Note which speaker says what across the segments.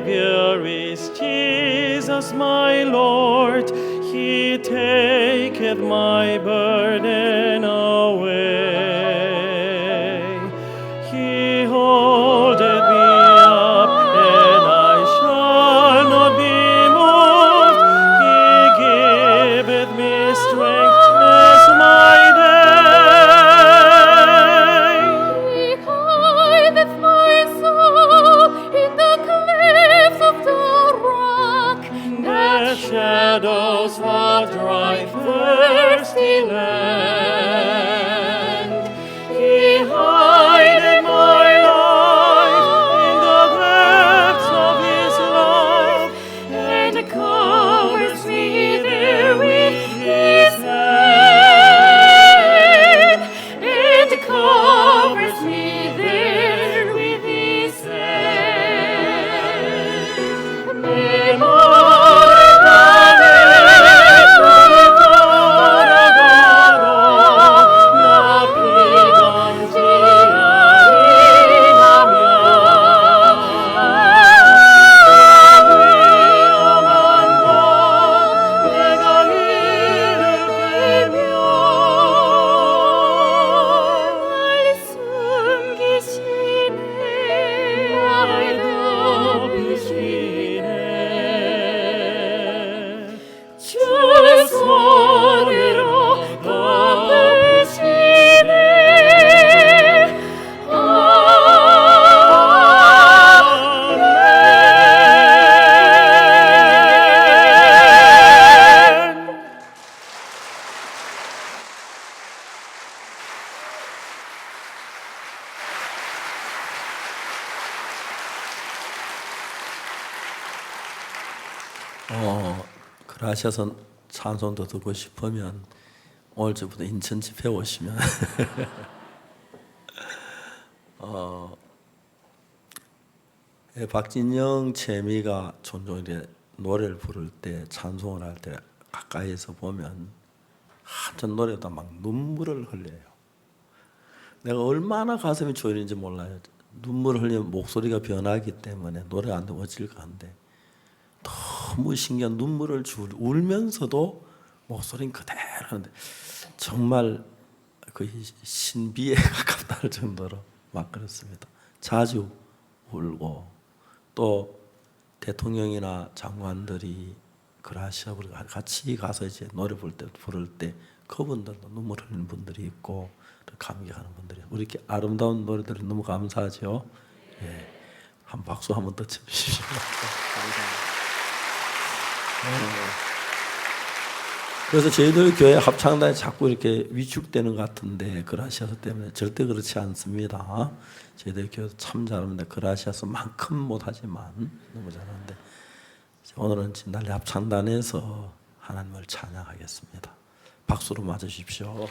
Speaker 1: Savior is Jesus, my Lord. He taketh my burden away. He holdeth me up, and I shall not be moved. He giveth me strength as my day.
Speaker 2: He hideth my soul in the clefts of the rock,
Speaker 1: That shadows the dry, thirsty land. He hideth my life in the depths of His love, and covers me there with His hand, and covers me there with His hand.
Speaker 2: 날 숨기시네 날 덮으시네 주 손으로 덮으시네 아멘.
Speaker 3: 그러셔서 찬송도 듣고 싶으면 오늘 저부터 인천 집회 오시면 박진영 채미가 종종 이렇게 노래를 부를 때 찬송을 할 때 가까이에서 보면 한참 노래다 막 눈물을 흘려요. 내가 얼마나 가슴이 조이는지 몰라요. 눈물을 흘리면 목소리가 변하기 때문에 노래가 안 되고 어질까 한데 너무 신기한 눈물을 울면서도 목소리는 그대로 하는데 정말 거의 신비에 가깝다 할 정도로 막 그렇습니다. 자주 울고 또 대통령이나 장관들이 그라시아 같이 가서 이제 노래 부를 때 그분들도 눈물 흘리는 분들이 있고 감격하는 분들이 우리 이렇게 아름다운 노래들이 너무 감사하죠. 예, 한 박수 한번 더 쳐주십시오. 감사합니다. 그래서 저희들 교회 합창단이 자꾸 이렇게 위축되는 것 같은데 그라시아서 때문에 절대 그렇지 않습니다. 저희들 교회 참 잘합니다. 그라시아서만큼 못하지만 너무 잘하는데 오늘은 진달래 합창단에서 하나님을 찬양하겠습니다. 박수로 맞으십시오.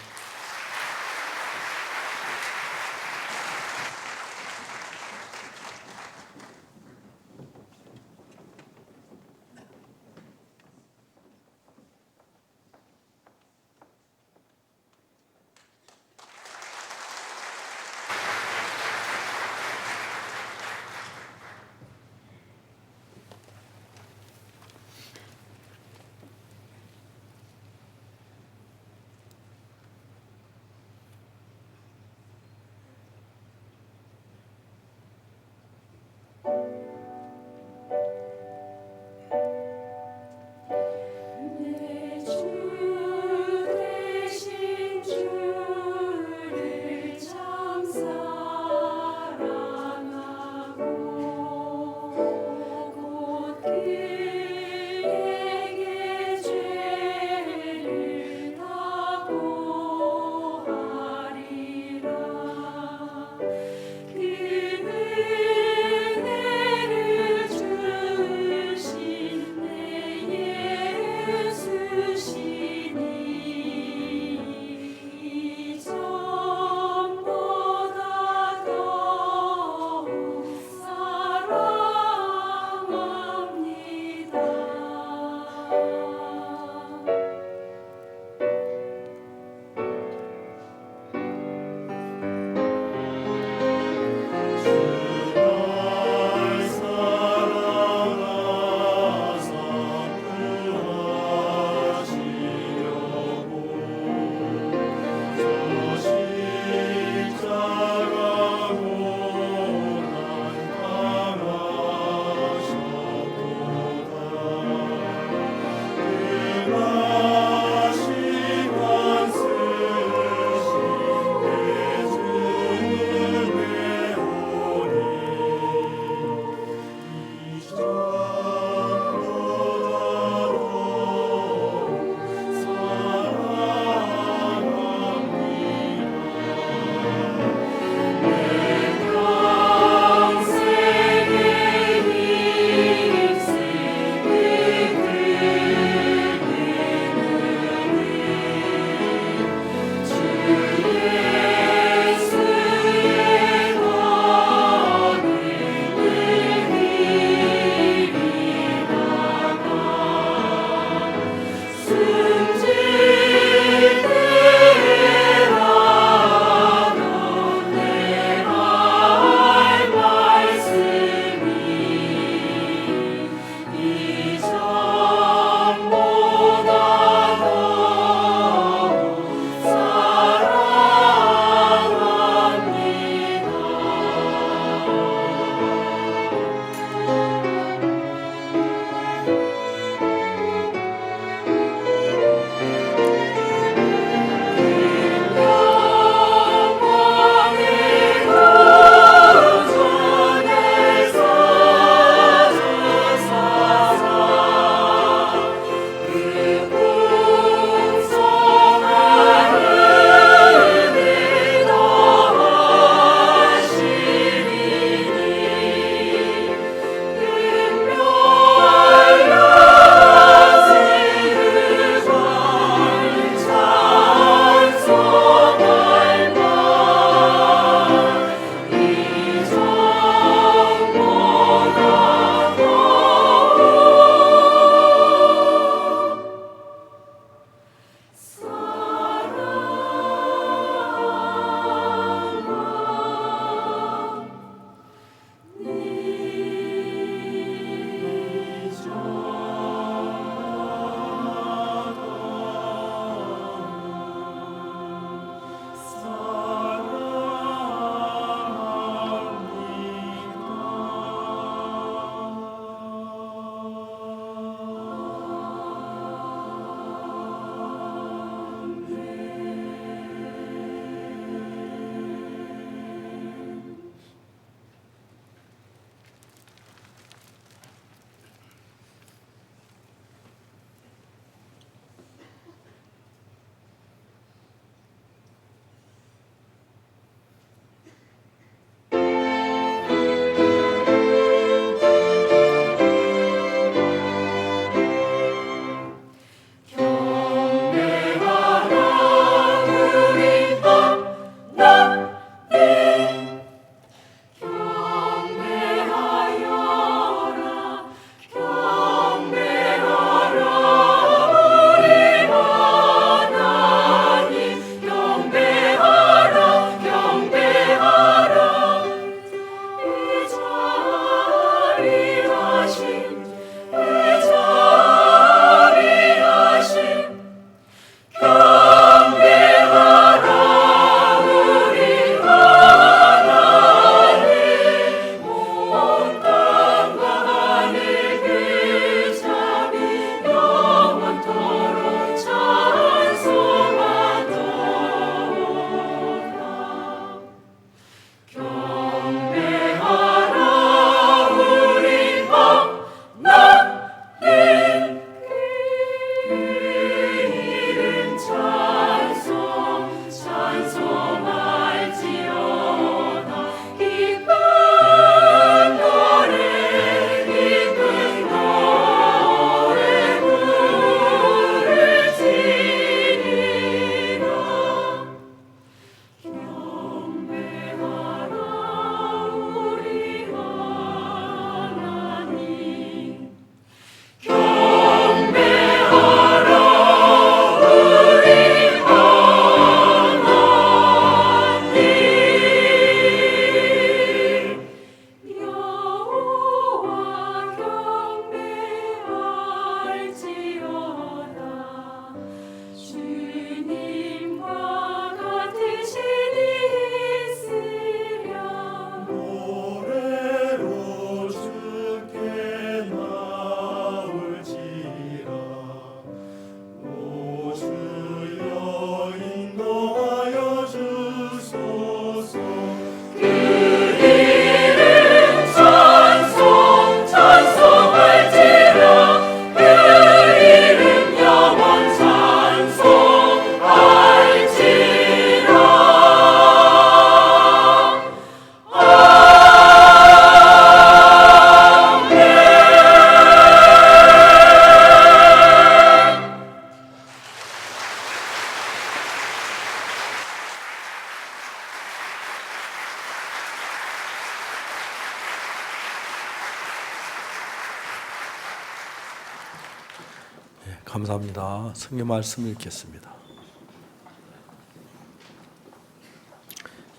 Speaker 3: 감사합니다. 성경 말씀 읽겠습니다.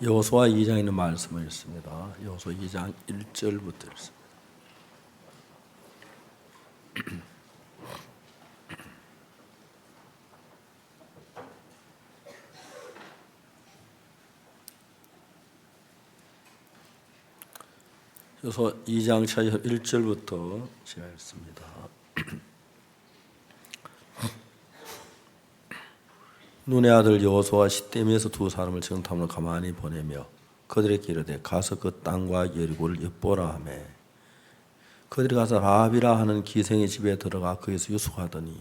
Speaker 3: 여호수아 2장에 있는 말씀을 읽습니다. 여호수아 2장 1절부터 읽습니다. 여호수아 2장 1절부터 제가 읽습니다. 눈의 아들 여호수아가 시므에서 두 사람을 정탐으로 가만히 보내며 그들에게 이르되 가서 그 땅과 여리고를 엿보라 하며 그들이 가서 라합이라 하는 기생의 집에 들어가 거기서 유숙하더니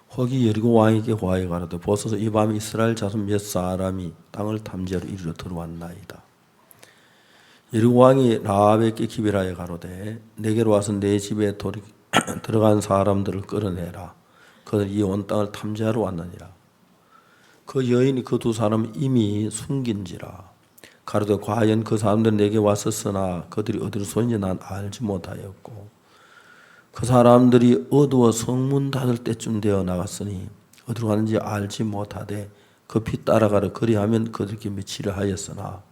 Speaker 3: 거기 여리고 왕에게 고하여 가로되 보소서 이 밤에 이스라엘 자손 몇 사람이 땅을 탐지하러 이리로 들어왔나이다. 여리고 왕이 라합에게 기별하여 가로되 내게로 와서 내 집에 들어간 사람들을 끌어내라. 그들이 이 온 땅을 탐지하러 왔느니라. 그 여인이 그 두 사람은 이미 숨긴지라. 가로되 과연 그 사람들은 내게 왔었으나 그들이 어디로 쏘는지 난 알지 못하였고 그 사람들이 어두워 성문 닫을 때쯤 되어 나갔으니 어디로 가는지 알지 못하되 급히 따라가려 그리하면 그들께 미치려 하였으나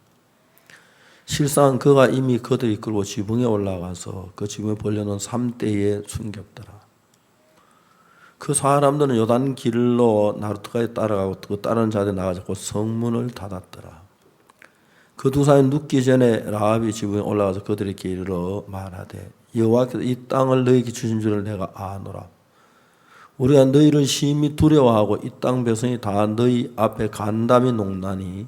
Speaker 3: 실상 그가 이미 그들이 끌고 지붕에 올라가서 그 지붕에 벌려놓은 삼대에 숨겼더라. 그 사람들은 요단 길로 나루트까지 따라가고 그 다른 자들이 나가서 성문을 닫았더라. 그 두 사람이 눕기 전에 라합이 지붕에 올라가서 그들에게 이르러 말하되 여호와께서 이 땅을 너희에게 주신 줄을 내가 아노라. 우리가 너희를 심히 두려워하고 이 땅 백성이 다 너희 앞에 간담이 녹나니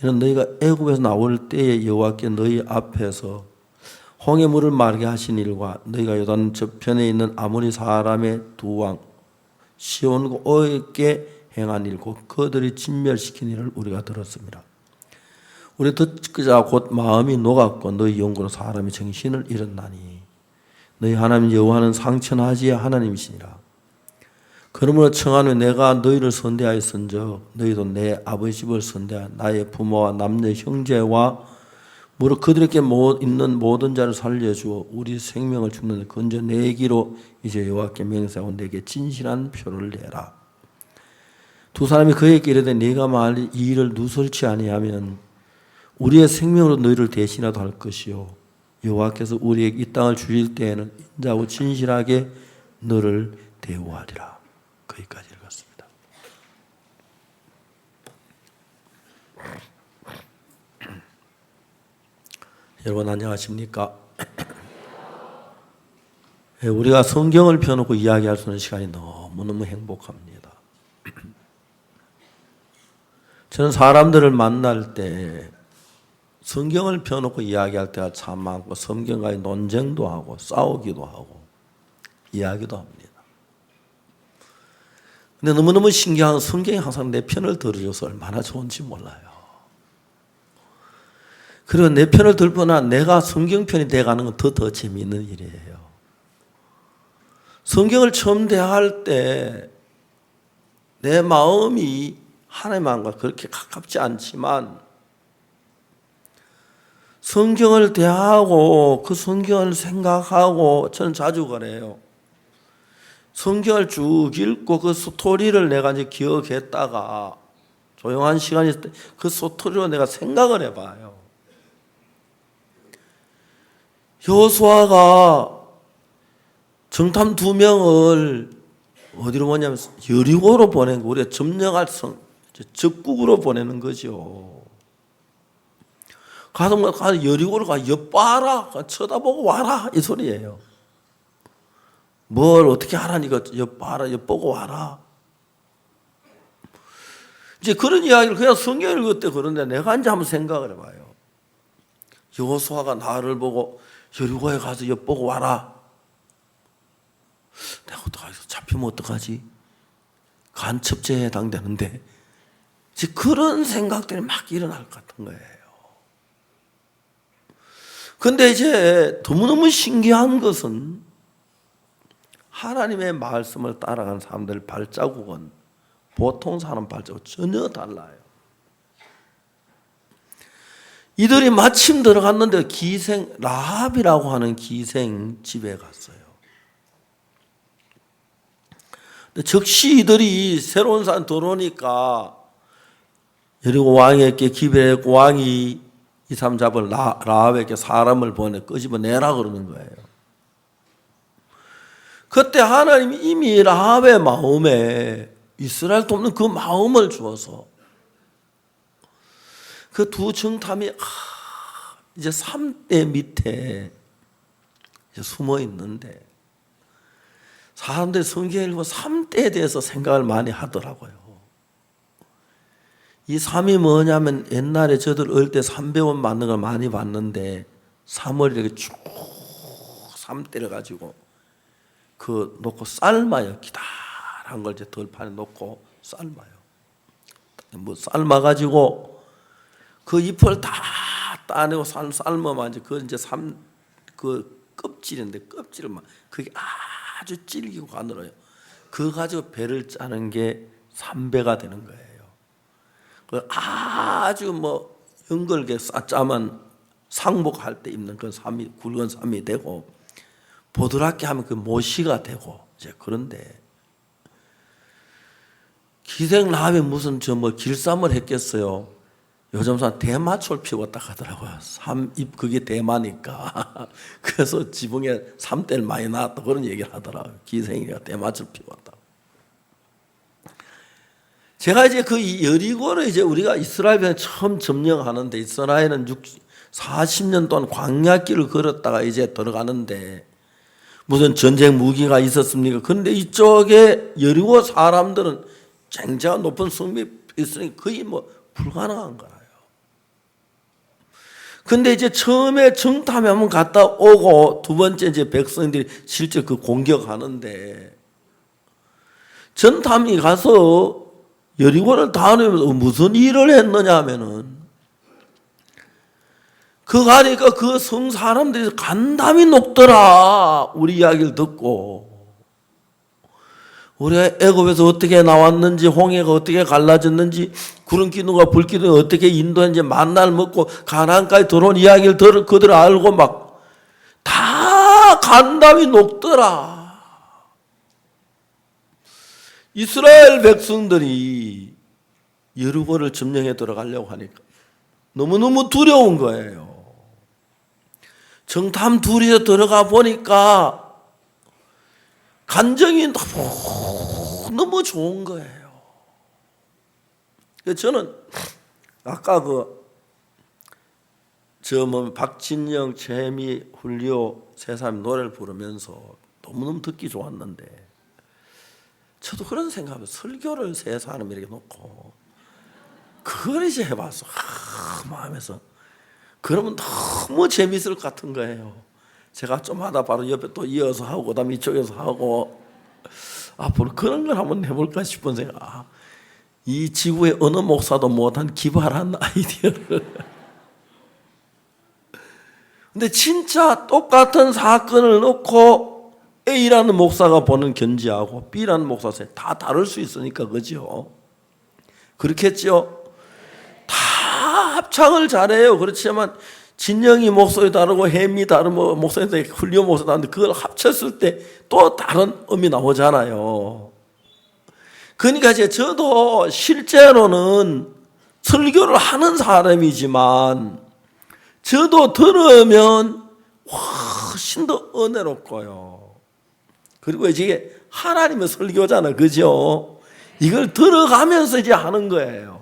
Speaker 3: 이는 너희가 애굽에서 나올 때에 여호와께 너희 앞에서 홍해 물을 마르게 하신 일과 너희가 요단 저편에 있는 아모리 사람의 두 왕 시온과 옥에 행한 일고 그들이 진멸시킨 일을 우리가 들었습니다. 우리 듣자 곧 마음이 녹았고 너희 영으로 사람이 정신을 잃었나니 너희 하나님 여호와는 상천하지의 하나님이시니라. 그러므로 청하노니 내가 너희를 선대하였은즉 너희도 내 아버지 집을 선대하 나의 부모와 남녀 형제와 무릇 그들에게 있는 모든 자를 살려주어 우리 생명을 죽는 건져 내기로 이제 여호와께 맹세하고 내게 진실한 표를 내라. 두 사람이 그에게 이르되 네가 만일 이 일을 누설치 아니하면 우리의 생명으로 너희를 대신하도 할 것이요 여호와께서 우리에게 이 땅을 주실 때에는 인자하고 진실하게 너를 대우하리라. 거기까지 읽었습니다. 여러분 안녕하십니까? 우리가 성경을 펴놓고 이야기할 수 있는 시간이 너무너무 행복합니다. 저는 사람들을 만날 때 성경을 펴놓고 이야기할 때가 참 많고 성경과의 논쟁도 하고 싸우기도 하고 이야기도 합니다. 근데 너무너무 신기한 건 성경이 항상 내 편을 들어줘서 얼마나 좋은지 몰라요. 그리고 내 편을 들거나 내가 성경 편이 돼가는 건 더 재미있는 일이에요. 성경을 처음 대할 때 내 마음이 하나님 마음과 그렇게 가깝지 않지만 성경을 대하고 그 성경을 생각하고 저는 자주 그래요. 성경을 쭉 읽고 그 스토리를 내가 이제 기억했다가 조용한 시간이 있을 때 그 스토리로 내가 생각을 해봐요. 여호수아가 정탐 2명을 어디로 보냐면 여리고로 보낸 거, 우리가 점령할 적국으로 보내는 거죠. 가서 여리고로 가 엿봐라, 쳐다보고 와라 이 소리예요. 뭘 어떻게 하라니까 엿봐라, 엿보고 와라. 이제 그런 이야기를 그냥 성경 읽을 때 그런데 내가 이제 한번 생각을 해봐요. 여호수아가 나를 보고 여리고에 가서 엿보고 와라. 내가 어떡하지? 잡히면 어떡하지? 간첩죄에 해당되는데 이제 그런 생각들이 막 일어날 것 같은 거예요. 근데 이제 너무너무 신기한 것은 하나님의 말씀을 따라가는 사람들 발자국은 보통 사람 발자국 전혀 달라요. 이들이 마침 들어갔는데 기생 라합이라고 하는 기생 집에 갔어요. 즉시 이들이 새로운 산 들어오니까 여리고 왕에게 기별했고 왕이 이 사람 잡을 라합에게 사람을 보내 끄집어내라 그러는 거예요. 그때 하나님이 이미 라합의 마음에 이스라엘 돕는 그 마음을 주어서 그 두 정탐이 이제 3대 밑에 이제 숨어 있는데 사람들이 성경 읽고 3대에 대해서 생각을 많이 하더라고요. 이 3이 뭐냐면 옛날에 저들 어릴 때 300원 맞는 걸 많이 봤는데 3을 이렇게 쭉 3대를 가지고 그 놓고 삶아요. 기다란 걸 이제 덜판에 놓고 삶아요. 뭐 삶아가지고 그 잎을 다 따내고 삶으면 이제 그 이제 그 껍질인데 껍질을 막 그게 아주 질기고 가늘어요. 그거 가지고 배를 짜는 게 삼배가 되는 거예요. 아주 뭐 연걸게 짜면 상복할 때 입는 그 삼이 굵은 삼이 되고 보드랍게 하면 그 모시가 되고 이제 그런데 기생 라합이 무슨 저 뭐 길쌈을 했겠어요. 요즘 사람 대마초를 피웠다 하더라고요. 삼입 그게 대마니까 그래서 지붕에 삼대를 많이 낳았다 그런 얘기를 하더라고요. 기생이가 대마초를 피웠다. 제가 이제 그 여리고를 이제 우리가 이스라엘에 처음 점령하는데 이스라엘은 40년 동안 광야길을 걸었다가 이제 들어가는데 무슨 전쟁 무기가 있었습니까? 그런데 이쪽에 여리고 사람들은 굉장히 높은 성벽이 있으니 거의 뭐 불가능한 거예요. 근데 이제 처음에 정탐에 한번 갔다 오고 두 번째 이제 백성들이 실제 그 공격하는데 전탐이 가서 여리고를 다니면서 무슨 일을 했느냐 하면은 그 가니까 그 성 사람들이 간담이 녹더라. 우리 이야기를 듣고 우리가 애굽에서 어떻게 나왔는지 홍해가 어떻게 갈라졌는지 구름 기둥과 불 기둥이 어떻게 인도했는지 만날 먹고 가나안까지 들어온 이야기를 그들 알고 막 다 간담이 녹더라. 이스라엘 백성들이 여리고를 점령해 들어가려고 하니까 너무너무 두려운 거예요. 정탐 둘이서 들어가 보니까 감정이 너무 좋은 거예요. 저는 아까 박진영, 최미, 훌리오 세 사람이 노래를 부르면서 너무너무 듣기 좋았는데 저도 그런 생각을 설교를 세 사람 이렇게 놓고 그걸 이제 해봤어. 마음에서 그러면 너무 재밌을 것 같은 거예요. 제가 좀 하다 바로 옆에 또 이어서 하고 그다음에 이쪽에서 하고 앞으로 그런 걸 한번 해볼까 싶은 생각. 이 지구의 어느 목사도 못한 기발한 아이디어를. 근데 진짜 똑같은 사건을 놓고 A라는 목사가 보는 견지하고 B라는 목사가 다 다를 수 있으니까 그죠? 그렇겠죠? 다 합창을 잘해요. 그렇지만 진영이 목소리 다르고 햄이 다르고 목소리 훌리오 목소리 다른데 그걸 합쳤을 때 또 다른 음이 나오잖아요. 그러니까 이제 저도 실제로는 설교를 하는 사람이지만 저도 들으면 훨씬 더 은혜롭고요. 그리고 이제 하나님의 설교잖아, 그죠? 이걸 들어가면서 이제 하는 거예요.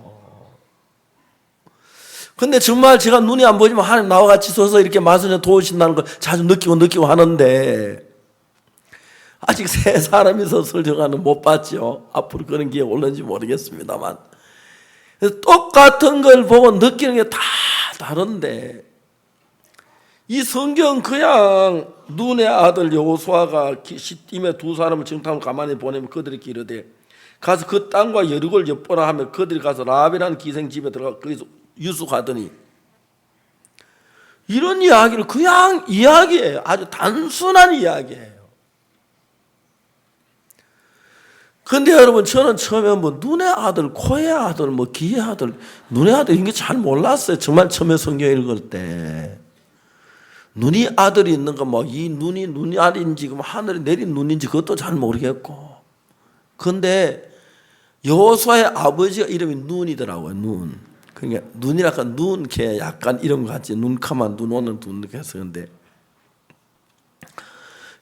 Speaker 3: 근데 정말 제가 눈이 안 보이지만 하나님 나와 같이 서서 이렇게 말씀을 도우신다는 걸 자주 느끼고 하는데 아직 세 사람이서 설교하는 못 봤죠. 앞으로 그런 기회 올는지 모르겠습니다만 똑같은 걸 보고 느끼는 게 다 다른데 이 성경 그냥 눈의 아들 여호수아가 시딤에 두 사람을 정탐을 가만히 보내면 그들이 기르되 가서 그 땅과 여리고를 엿보라 하며 그들이 가서 라합이라는 기생 집에 들어가 거기서 유숙하더니 이런 이야기를 그냥 이야기예요. 아주 단순한 이야기예요. 근데 여러분 저는 처음에 뭐 눈의 아들, 코의 아들, 뭐 귀의 아들, 눈의 아들 이런 게 잘 몰랐어요. 정말 처음에 성경 읽을 때 눈이 아들이 있는 거 뭐 이 눈이 눈이 아들인지 하늘이 내린 눈인지 그것도 잘 모르겠고 근데 여호수아의 아버지가 이름이 눈이더라고요. 눈. 그러니까 눈이랄까 눈 이렇게 약간 이런 거 같지. 눈 감아 눈 오는 눈 이렇게 해서 근데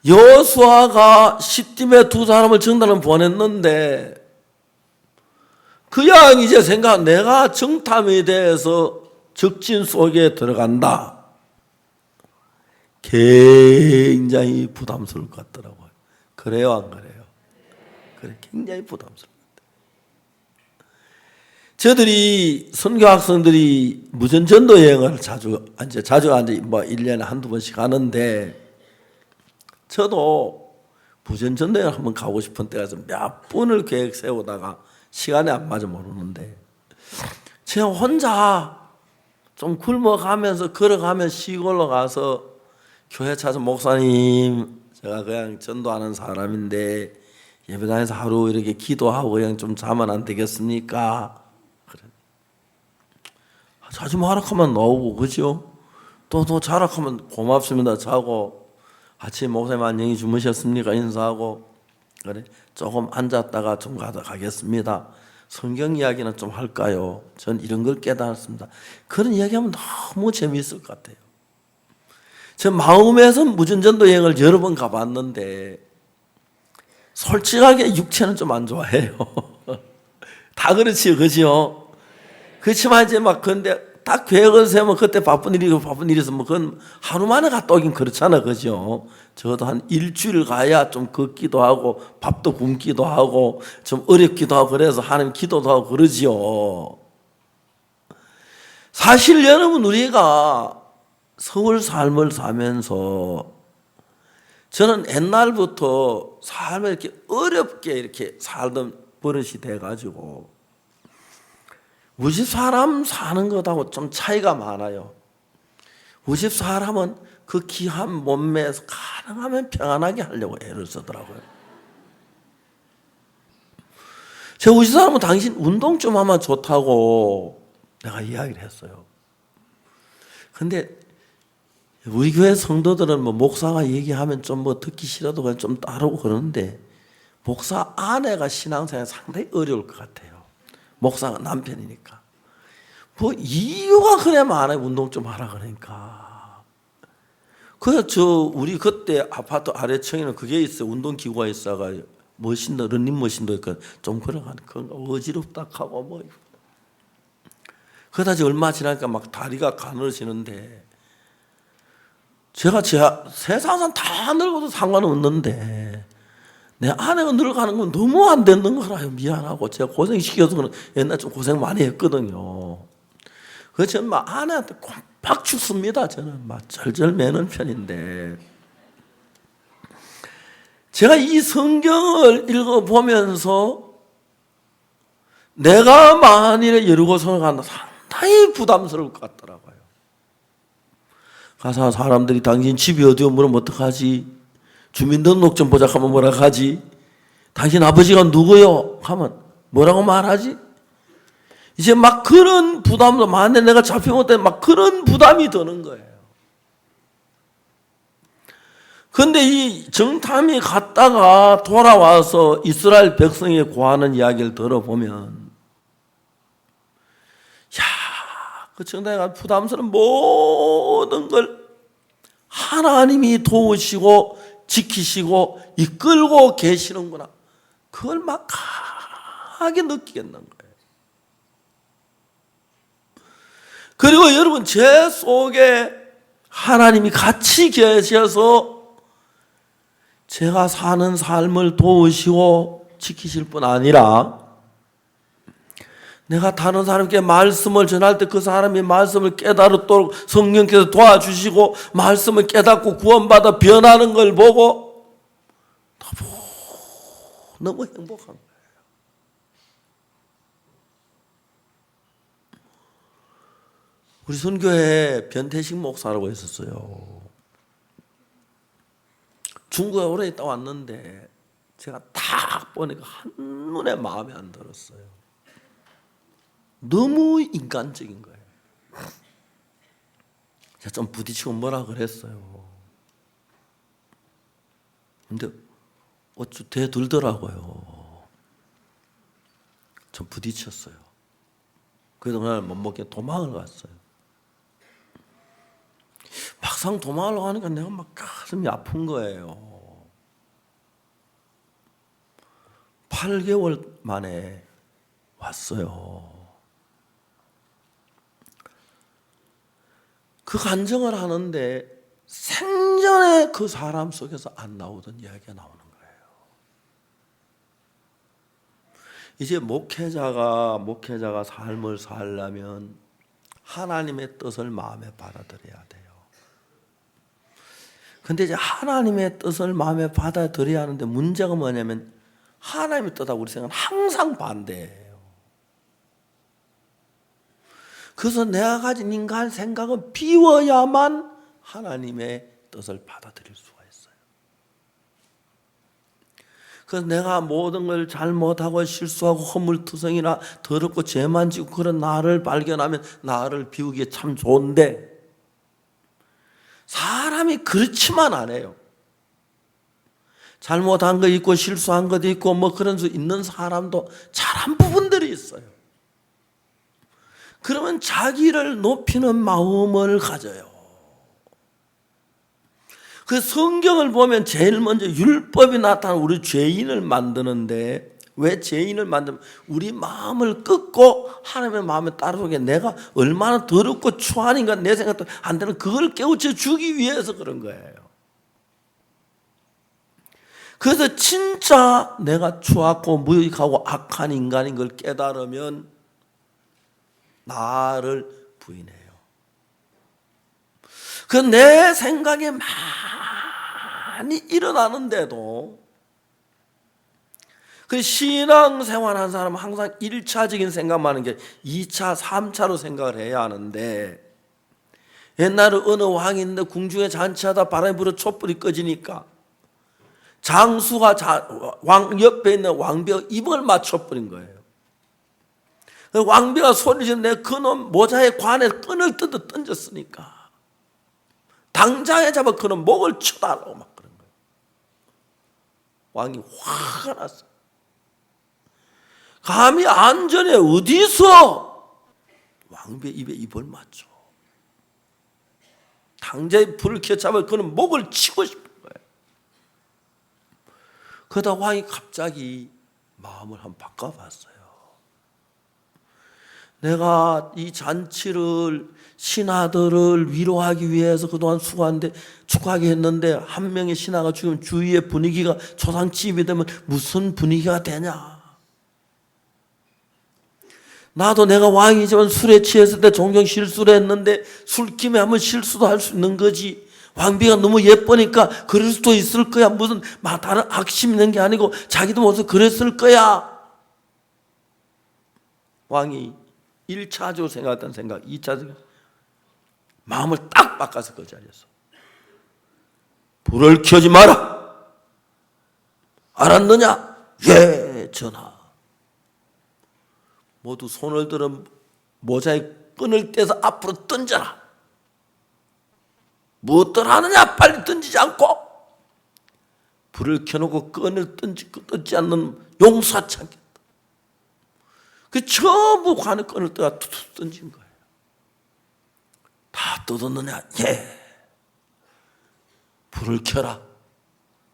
Speaker 3: 여호수아가 시딤에 두 사람을 정탐을 보냈는데 그야 이제 생각 내가 정탐에 대해서 적진 속에 들어간다. 굉장히 부담스러울 것 같더라고요. 그래요, 안 그래요? 그래, 굉장히 부담스러울 것 같아요. 저들이 선교 학생들이 무전 전도 여행을 자주 뭐 1년에 한두 번씩 하는데 저도 무전 전도 여행 한번 가고 싶은 때가 있어서 몇 번을 계획 세우다가 시간이 안 맞아 모르는데 제가 혼자 좀 굶어가면서 걸어가면 시골로 가서 교회 찾아 목사님 제가 그냥 전도하는 사람인데 예배당에서 하루 이렇게 기도하고 그냥 좀 자면 안 되겠습니까? 그래. 자주 하락하면 나오고 그죠? 또 자락하면 고맙습니다 자고 아침 목사님 안녕히 주무셨습니까? 인사하고 그래 조금 앉았다가 좀 가겠습니다. 성경 이야기는 좀 할까요? 전 이런 걸 깨달았습니다. 그런 이야기하면 너무 재미있을 것 같아요. 저 마음에서 무전전도 여행을 여러 번 가봤는데 솔직하게 육체는 좀 안 좋아해요. 다 그렇지요, 그죠? 그렇지만 이제 막 근데 딱 계획을 세우면 그때 바쁜 일이 있으면 그건 하루 만에 갔다 오긴 그렇잖아, 그죠? 적어도 한 일주일 가야 좀 걷기도 하고 밥도 굶기도 하고 좀 어렵기도 하고 그래서 하나님 기도도 하고 그러지요. 사실 여러분 우리가 서울 삶을 사면서 저는 옛날부터 삶을 이렇게 어렵게 이렇게 살던 버릇이 돼가지고 우리 집 사람 사는 것하고 좀 차이가 많아요. 우리 집 사람은 그 귀한 몸매에서 가능하면 평안하게 하려고 애를 쓰더라고요. 제가 우리 집 사람은 당신 운동 좀 하면 좋다고 내가 이야기를 했어요. 근데 우리 교회 성도들은 뭐 목사가 얘기하면 좀 뭐 듣기 싫어도 그냥 좀 따르고 그러는데 목사 아내가 신앙생활 상당히 어려울 것 같아요. 목사가 남편이니까. 뭐 이유가 그래 많아요. 운동 좀 하라 그러니까. 그래서 우리 그때 아파트 아래층에는 그게 있어요. 운동기구가 있어가 머신도 런닝머신도 있고 좀 그러가는 그런 거 어지럽다 하고 뭐. 그러다 얼마 지나니까 막 다리가 가늘어지는데 제가 세상은 다 늙어도 상관은 없는데 내 아내가 늙어가는 건 너무 안 되는 거라요. 미안하고 제가 고생시켜서 그런 옛날에 좀 고생 많이 했거든요. 그래서 저는 막 아내한테 팍 죽습니다. 저는 막 절절 매는 편인데 제가 이 성경을 읽어보면서 내가 만일에 여리고성을 간다 상당히 부담스러울 것 같더라고요. 가서 사람들이 당신 집이 어디요? 물으면 어떡하지? 주민등록증 보자 하면 뭐라 하지? 당신 아버지가 누구요? 하면 뭐라고 말하지? 이제 막 그런 부담도 만에 내가 잡히면 막 그런 부담이 드는 거예요. 근데 이 정탐이 갔다가 돌아와서 이스라엘 백성에 구하는 이야기를 들어보면 그 정탐이 부담스러운 모든 걸 하나님이 도우시고 지키시고 이끌고 계시는구나. 그걸 막 강하게 느끼겠는 거예요. 그리고 여러분 제 속에 하나님이 같이 계셔서 제가 사는 삶을 도우시고 지키실 뿐 아니라 내가 다른 사람께 말씀을 전할 때 그 사람이 말씀을 깨달도록 성령께서 도와주시고 말씀을 깨닫고 구원받아 변하는 걸 보고 너무 행복한 거예요. 우리 선교회 변태식 목사라고 있었어요. 중국에 오래 있다 왔는데 제가 딱 보니까 한눈에 마음에 안 들었어요. 너무 인간적인 거예요. 제가 좀 부딪히고 뭐라 그랬어요. 근데 어쭈 대들더라고요. 전 부딪혔어요. 그래서 그날 못 먹게 도망을 갔어요. 막상 도망을 가니까 내가 막 가슴이 아픈 거예요. 8개월 만에 왔어요. 그 간증을 하는데 생전에 그 사람 속에서 안 나오던 이야기가 나오는 거예요. 이제 목회자가 삶을 살려면 하나님의 뜻을 마음에 받아들여야 돼요. 근데 이제 하나님의 뜻을 마음에 받아들여야 하는데 문제가 뭐냐면 하나님의 뜻하고 우리 생각은 항상 반대예요. 그래서 내가 가진 인간 생각은 비워야만 하나님의 뜻을 받아들일 수가 있어요. 그래서 내가 모든 걸 잘못하고 실수하고 허물투성이나 더럽고 죄만 지고 그런 나를 발견하면 나를 비우기에 참 좋은데 사람이 그렇지만 안 해요. 잘못한 거 있고 실수한 것도 있고 뭐 그런 수 있는 사람도 잘한 부분들이 있어요. 그러면 자기를 높이는 마음을 가져요. 그 성경을 보면 제일 먼저 율법이 나타나는 우리 죄인을 만드는데 왜 죄인을 만들면 우리 마음을 끄고 하나님의 마음에 따르게 내가 얼마나 더럽고 추한인가 내 생각도 안 되는 그걸 깨우쳐 주기 위해서 그런 거예요. 그래서 진짜 내가 추악고 무익하고 악한 인간인 걸 깨달으면 나를 부인해요. 그 내 생각에 많이 일어나는데도 그 신앙생활 한 사람은 항상 1차적인 생각만 하는 게 2차, 3차로 생각을 해야 하는데 옛날에 어느 왕이 있는데 궁중에 잔치하다 바람이 불어 촛불이 꺼지니까 장수가 왕 옆에 있는 왕비가 입을 맞춰버린 거예요. 왕비가 소리 지르는데 그놈 모자에 관에 끈을 뜯어 던졌으니까 당장에 잡아 그놈 목을 쳐달라고 막 그런 거예요. 왕이 화가 났어요. 감히 안전에 어디서 왕비의 입에 입을 맞춰. 당장에 불을 켜잡아 그놈 목을 치고 싶은 거예요. 그러다 왕이 갑자기 마음을 한번 바꿔봤어요. 내가 이 잔치를 신하들을 위로하기 위해서 그동안 수고하는데 축하하게 했는데 한 명의 신하가 죽으면 주위의 분위기가 초상집이 되면 무슨 분위기가 되냐. 나도 내가 왕이지만 술에 취했을 때 종종 실수를 했는데 술김에 하면 실수도 할 수 있는 거지. 왕비가 너무 예쁘니까 그럴 수도 있을 거야. 무슨 다른 악심 있는 게 아니고 자기도 모두 그랬을 거야. 왕이 1차적으로 생각했던 생각, 2차적으로 마음을 딱 바꿔서 그 자리에서 불을 켜지 마라. 알았느냐? 예, 전하. 모두 손을 들어 모자에 끈을 떼서 앞으로 던져라. 무엇들 하느냐? 빨리 던지지 않고 불을 켜놓고 끈을 던지 않는 용서하지 않겠다. 그 전부 관에 끈을 떠가 툭툭 던진 거예요. 다 뜯었느냐? 예. 불을 켜라.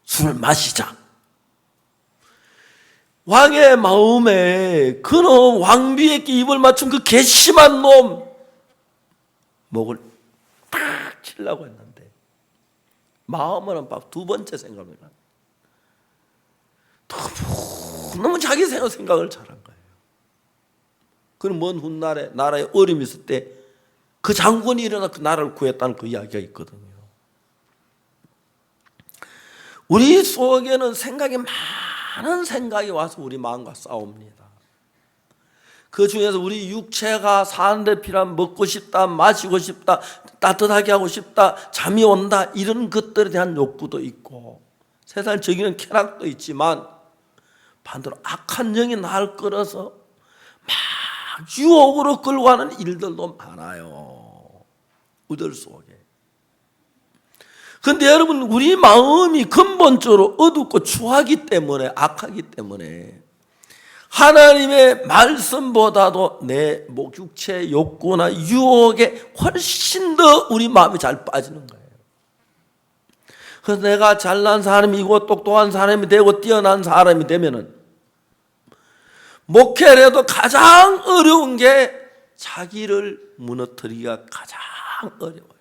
Speaker 3: 술을 마시자. 왕의 마음에 그놈 왕비에게 입을 맞춘 그 괘씸한 놈 목을 딱 치려고 했는데 마음은 두 번째 생각입니다. 너무 자기 생각을 잘한 거예요. 그는 먼 훗날에 나라에 어려움이 있을 때 그 장군이 일어나 그 나라를 구했다는 그 이야기가 있거든요. 우리 속에는 생각이 많은 생각이 와서 우리 마음과 싸웁니다. 그 중에서 우리 육체가 사는데 필요한 먹고 싶다, 마시고 싶다, 따뜻하게 하고 싶다, 잠이 온다 이런 것들에 대한 욕구도 있고 세상을 즐기는 쾌락도 있지만 반대로 악한 영이 나를 끌어서 막 유혹으로 끌고 가는 일들도 많아요. 우들 속에. 그런데 여러분 우리 마음이 근본적으로 어둡고 추하기 때문에 악하기 때문에 하나님의 말씀보다도 내 육체의 욕구나 유혹에 훨씬 더 우리 마음이 잘 빠지는 거예요. 그래서 내가 잘난 사람이고 똑똑한 사람이 되고 뛰어난 사람이 되면은 목회를 해도 가장 어려운 게 자기를 무너뜨리기가 가장 어려워요.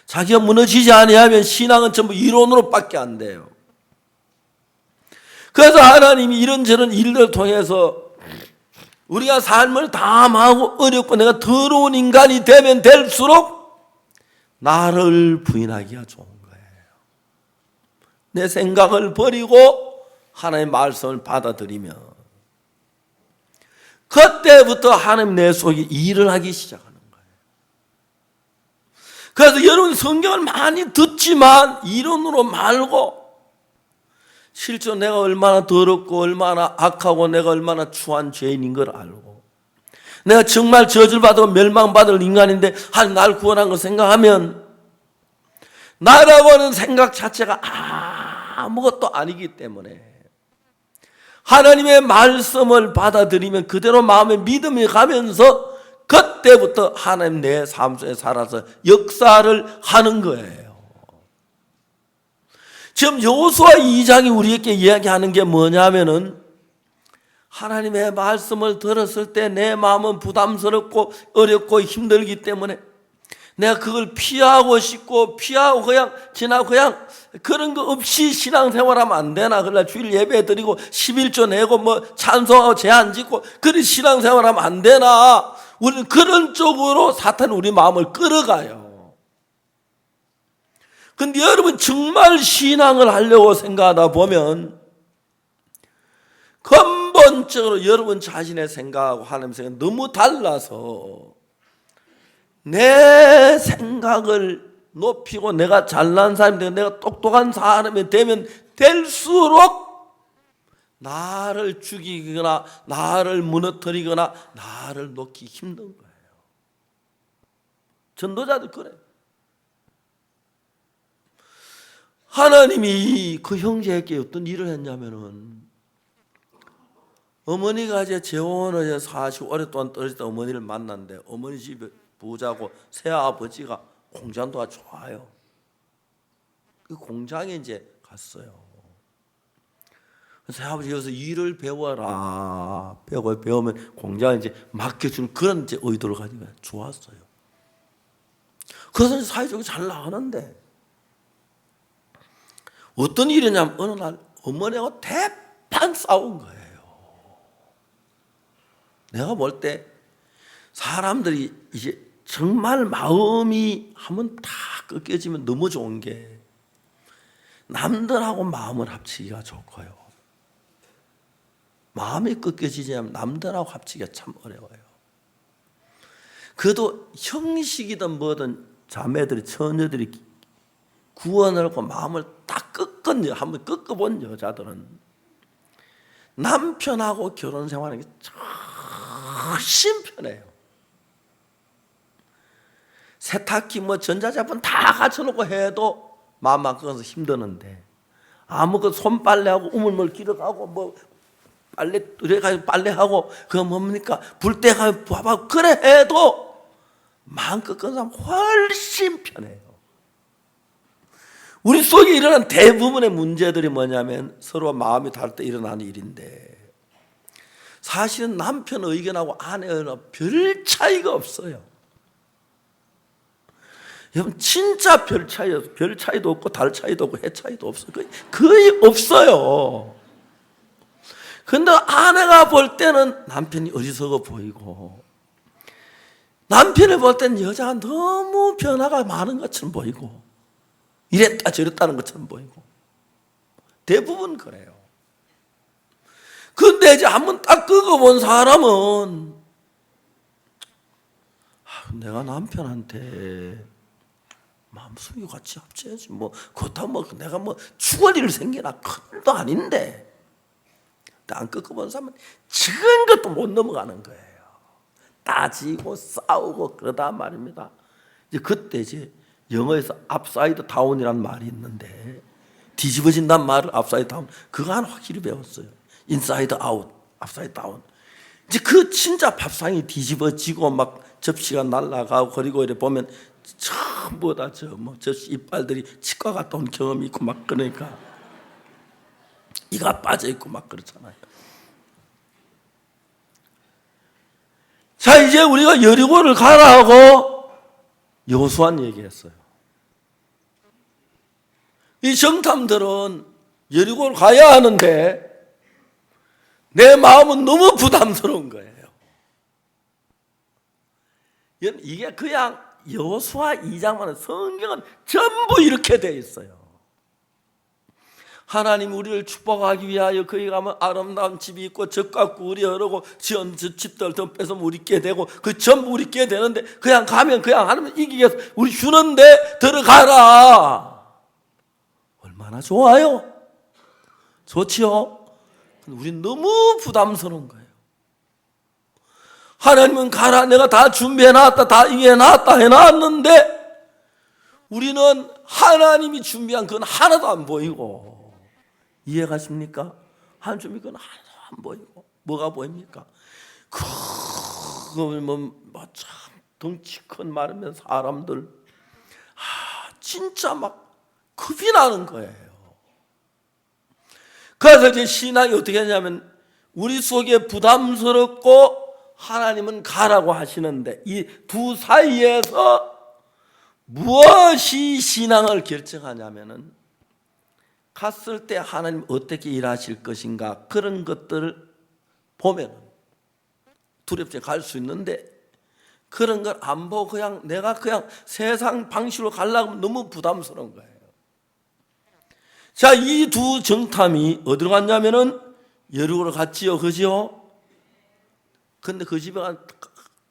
Speaker 3: 자기가 무너지지 아니하면 신앙은 전부 이론으로밖에 안 돼요. 그래서 하나님이 이런저런 일들을 통해서 우리가 삶을 담하고 어렵고 내가 더러운 인간이 되면 될수록 나를 부인하기가 좋은 거예요. 내 생각을 버리고 하나님의 말씀을 받아들이면 그때부터 하나님 내 속에 일을 하기 시작하는 거예요. 그래서 여러분 성경을 많이 듣지만 이론으로 말고 실제로 내가 얼마나 더럽고 얼마나 악하고 내가 얼마나 추한 죄인인 걸 알고 내가 정말 저주받고 멸망받을 인간인데 하나님 나를 구원한 걸 생각하면 나라고 하는 생각 자체가 아무것도 아니기 때문에 하나님의 말씀을 받아들이면 그대로 마음에 믿음이 가면서 그때부터 하나님 내 삶 속에 살아서 역사를 하는 거예요. 지금 여호수아 2장이 우리에게 이야기하는 게 뭐냐면은 하나님의 말씀을 들었을 때 내 마음은 부담스럽고 어렵고 힘들기 때문에 내가 그걸 피하고 싶고 피하고 그냥 지나고 그냥 그런 거 없이 신앙생활하면 안 되나? 그러나 주일 예배 드리고 11조 내고 뭐 찬송하고 제한 짓고 그런 신앙생활하면 안 되나? 우리는 그런 쪽으로 사탄이 우리 마음을 끌어가요. 근데 여러분 정말 신앙을 하려고 생각하다 보면 근본적으로 여러분 자신의 생각하고 하나님의 생각이 너무 달라서 내 생각을 높이고 내가 잘난 사람이 되고 내가 똑똑한 사람이 되면 될수록 나를 죽이거나 나를 무너뜨리거나 나를 놓기 힘든 거예요. 전도자도 그래요. 하나님이 그 형제에게 어떤 일을 했냐면은 어머니가 이제 재혼을 사시고 오랫동안 떨어졌다 어머니를 만났는데 어머니 집에 부자고 새아버지가 공장도가 좋아요. 그 공장에 이제 갔어요. 새아버지 여기서 일을 배워라. 배우면 공장에 이제 맡겨주는 그런 이제 의도를 가지고 좋았어요. 그래서 사회적으로 잘 나가는데 어떤 일이냐면 어느 날 어머니하고 대판 싸운 거예요. 내가 볼 때 사람들이 이제 정말 마음이 한번 다 꺾여지면 너무 좋은 게 남들하고 마음을 합치기가 좋고요. 마음이 꺾여지지 않으면 남들하고 합치기가 참 어려워요. 그래도 형식이든 뭐든 자매들이 처녀들이 구원을 하고 마음을 딱 한번 꺾어본 여자들은 남편하고 결혼 생활하는 게 훨씬 편해요. 세탁기 뭐 전자제품 다 갖춰놓고 해도 마음만 꺾어서 힘드는데 아무 손빨래하고 우물물 길어가고 뭐 빨래 들어가서 빨래하고 그거 뭡니까 불 때 가서 봐봐 그래 해도 마음 꺾은 사람 훨씬 편해요. 우리 속에 일어난 대부분의 문제들이 뭐냐면 서로 마음이 다를 때 일어나는 일인데 사실은 남편 의견하고 아내 의견하고 별 차이가 없어요. 여러분 진짜 별 차이도 없고 달 차이도 없고 해 차이도 없어요. 거의 없어요. 근데 아내가 볼 때는 남편이 어리석어 보이고 남편을 볼 때는 여자가 너무 변화가 많은 것처럼 보이고 이랬다 저랬다는 것처럼 보이고 대부분 그래요. 근데 이제 한번 딱 끄고본 사람은 내가 남편한테 마음 숙이고 같이 합쳐야지 뭐 그렇다고 뭐 내가 뭐 죽을 일 생기나 큰 일도 아닌데 안 끄고본 사람은 적은 것도 못 넘어가는 거예요. 따지고 싸우고 그러다 말입니다. 이제 그때 이제 영어에서 upside down이라는 말이 있는데 뒤집어진다는 말을 upside down 그거 하나 확실히 배웠어요. 인사이드 아웃, 앞사이드 다운. 이제 그 진짜 밥상이 뒤집어지고 막 접시가 날아가고 그리고 이래 보면 전부 다 접시 이빨들이 치과 갔다 온 경험이 있고 막 그러니까 이가 빠져 있고 막 그렇잖아요. 자, 이제 우리가 여리고를 가라고 여호수아는 얘기했어요. 이 정탐들은 여리고를 가야 하는데 내 마음은 너무 부담스러운 거예요. 이게 그냥 여호수아 2장만은 성경은 전부 이렇게 되어 있어요. 하나님 우리를 축복하기 위하여 거기 가면 아름다운 집이 있고 젖과 꿀이 흐르고 지은 집들 더 뺏으면 우리 게 되고 그 전부 우리 게 되는데 그냥 가면 그냥 하나님 이기기 위해서 우리 주는데 들어가라. 얼마나 좋아요? 좋지요? 우린 너무 부담스러운 거예요. 하나님은 가라, 내가 다 준비해놨다, 다 이겨놨다 해놨는데 우리는 하나님이 준비한 건 하나도 안 보이고, 이해가십니까? 하나님 준비 건 하나도 안 보이고, 뭐가 보입니까? 참 덩치 큰 마르면 사람들 진짜 막 겁이 나는 거예요. 그래서 이제 신앙이 어떻게 하냐면 우리 속에 부담스럽고 하나님은 가라고 하시는데 이 두 사이에서 무엇이 신앙을 결정하냐면은 갔을 때 하나님 어떻게 일하실 것인가 그런 것들을 보면 두렵지 갈 수 있는데 그런 걸 안 보고 그냥 내가 그냥 세상 방식으로 가려고 하면 너무 부담스러운 거예요. 자, 이 두 정탐이 어디로 갔냐면은 여리고로 갔지요, 그지요? 근데 그 집에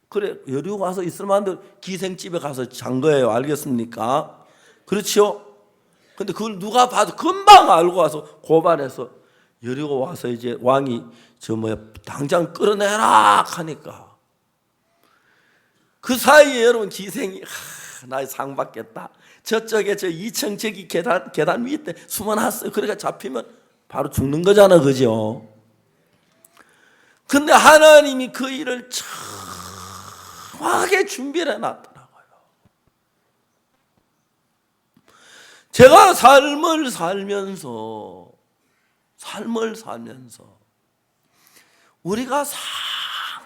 Speaker 3: 그래 여리고 가서 있을 만한데 기생집에 가서 잔 거예요, 알겠습니까? 그렇지요? 근데 그걸 누가 봐도 금방 알고 와서 고발해서 여리고 와서 이제 왕이 당장 끌어내라 하니까 그 사이에 여러분 기생이 나 상 받겠다. 저쪽에 저 2층 저기 계단 위에 숨어놨어요. 그러니까 잡히면 바로 죽는 거잖아, 그죠? 근데 하나님이 그 일을 정확하게 준비를 해놨더라고요. 제가 삶을 살면서 우리가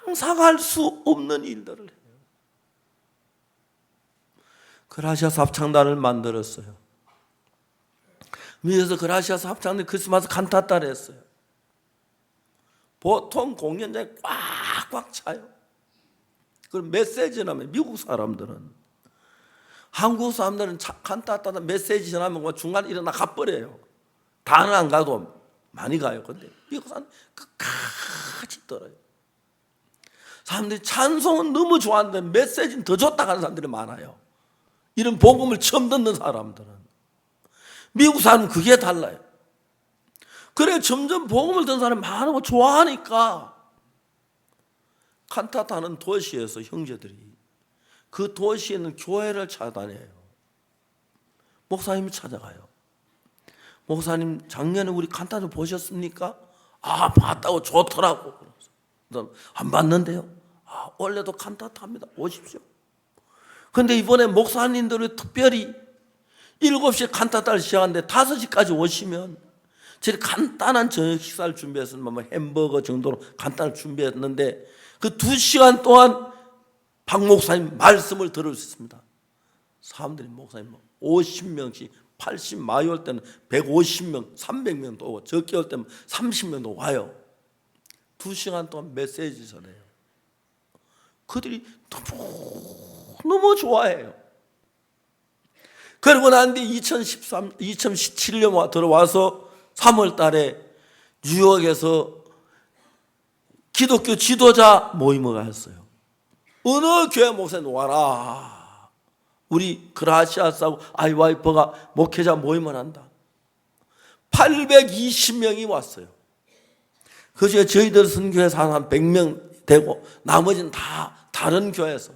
Speaker 3: 상상할 수 없는 일들을 해요. 그라시아스 합창단을 만들었어요. 위에서 그라시아스 합창단 크리스마스 칸타타를 했어요. 보통 공연장에 꽉꽉 차요. 그럼 메시지 나면 미국 사람들은 한국 사람들은 칸타타 메시지 전하면 중간에 일어나 가버려요. 다는 안 가도 많이 가요. 근데 미국 사람은 끝까지 떨어요. 사람들이 찬송은 너무 좋아하는데 메시지는 더 좋다 하는 사람들이 많아요. 이런 복음을 처음 듣는 사람들은. 미국 사람은 그게 달라요. 그래 점점 복음을 듣는 사람이 많고 좋아하니까 칸타타는 도시에서 형제들이 그 도시에 있는 교회를 찾아다녀요. 목사님이 찾아가요. 목사님 작년에 우리 칸타타 보셨습니까? 아 봤다고 좋더라고. 안 봤는데요. 아 원래도 칸타타 합니다. 오십시오. 근데 이번에 목사님들이 특별히 7시에 칸타타를 시작하는데 5시까지 오시면 제일 간단한 저녁 식사를 준비해서 햄버거 정도로 간단히 준비했는데 그 2시간 동안 박 목사님 말씀을 들을 수 있습니다. 사람들이 목사님 50명씩 80 많이 올 때는 150명 300명도 오고 적게 올 때는 30명도 와요. 2시간 동안 메시지 전해요. 그들이 너무 좋아해요. 그러고 난 뒤 2017년 들어와서 3월 달에 뉴욕에서 기독교 지도자 모임을 했어요. 어느 교회 목사님 와라. 우리 그라시아스하고 아이와이퍼가 목회자 모임을 한다. 820명이 왔어요. 그중에 저희들 선교회에서 한 100명 되고 나머지는 다 다른 교회에서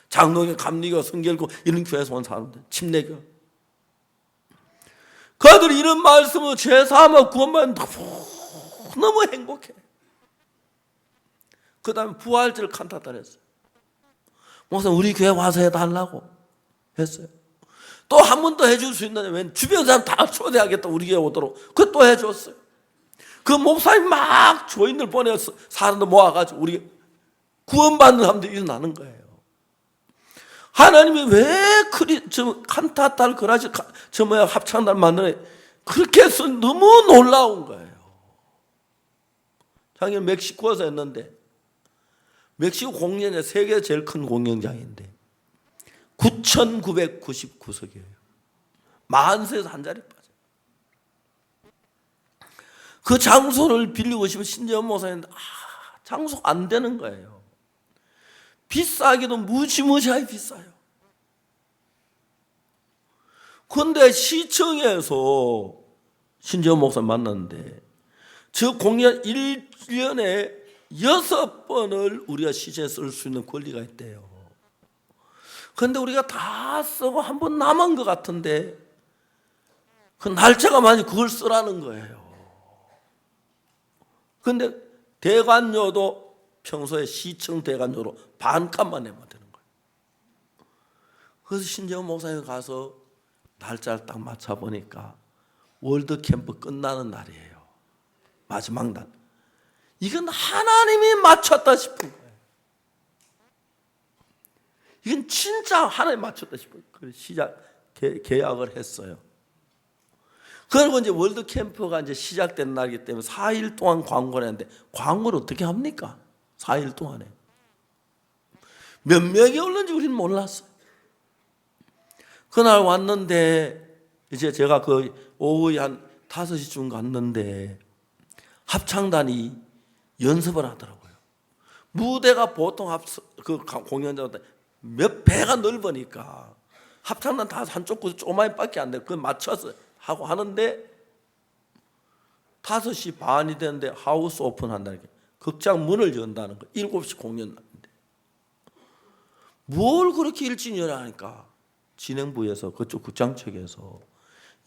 Speaker 3: 장로교, 감리교, 성결교 이런 교회에서 온 사람들, 침례교. 그들이 이런 말씀을 죄사하며 구원받는 너무 행복해. 그 다음에 부활절 칸타타를 했어요. 목사님 우리 교회 와서 해달라고 했어요. 또 한 번 더 해줄 수 있느냐? 왜 주변 사람 다 초대하겠다 우리 교회 오도록. 그것도 해줬어요. 그 목사님 막 조인들 보내서 사람들 모아가지고 우리 구원받는 사람들이 일어나는 거예요. 하나님이 왜 칸타타를 그라지 합창단 만드네 그렇게 해서 너무 놀라운 거예요. 작년 멕시코에서 했는데 멕시코 공연이 세계 제일 큰 공연장인데 9,999석이에요. 40석에서 한 자리 빠져요. 그 장소를 빌리고 싶은 신재원 목사님인데 장소가 안 되는 거예요. 비싸기도 무지무지하게 비싸요. 그런데 시청에서 신재원 목사님 만났는데 저 공연 1년에 6번을 우리가 시청에 쓸 수 있는 권리가 있대요. 그런데 우리가 다 쓰고 한 번 남은 것 같은데 그 날짜가 많이 그걸 쓰라는 거예요. 그런데 대관료도 평소에 시청 대관료로 반값만 내면 되는 거예요. 그래서 신재원 목사님 가서 날짜를 딱 맞춰보니까 월드 캠프 끝나는 날이에요. 마지막 날. 이건 하나님이 맞췄다 싶은 거예요. 이건 진짜 하나님이 맞췄다 싶은 거예요. 계약을 했어요. 그리고 이제 월드 캠프가 이제 시작된 날이기 때문에 4일 동안 광고를 했는데 광고를 어떻게 합니까? 4일 동안에. 몇 명이 올는지 우리는 몰랐어요. 그날 왔는데 이제 제가 그 오후에 한 5시쯤 갔는데 합창단이 연습을 하더라고요. 무대가 보통 그 공연장보다 몇 배가 넓으니까 합창단 다 한쪽 곳 조그마이밖에 안 돼요. 그걸 맞춰서 하고 하는데 5시 반이 되는데 하우스 오픈한다는 게 극장 문을 연다는 거. 7시 공연 날인데 뭘 그렇게 일찍 열하니까 진행부에서 그쪽 극장 측에서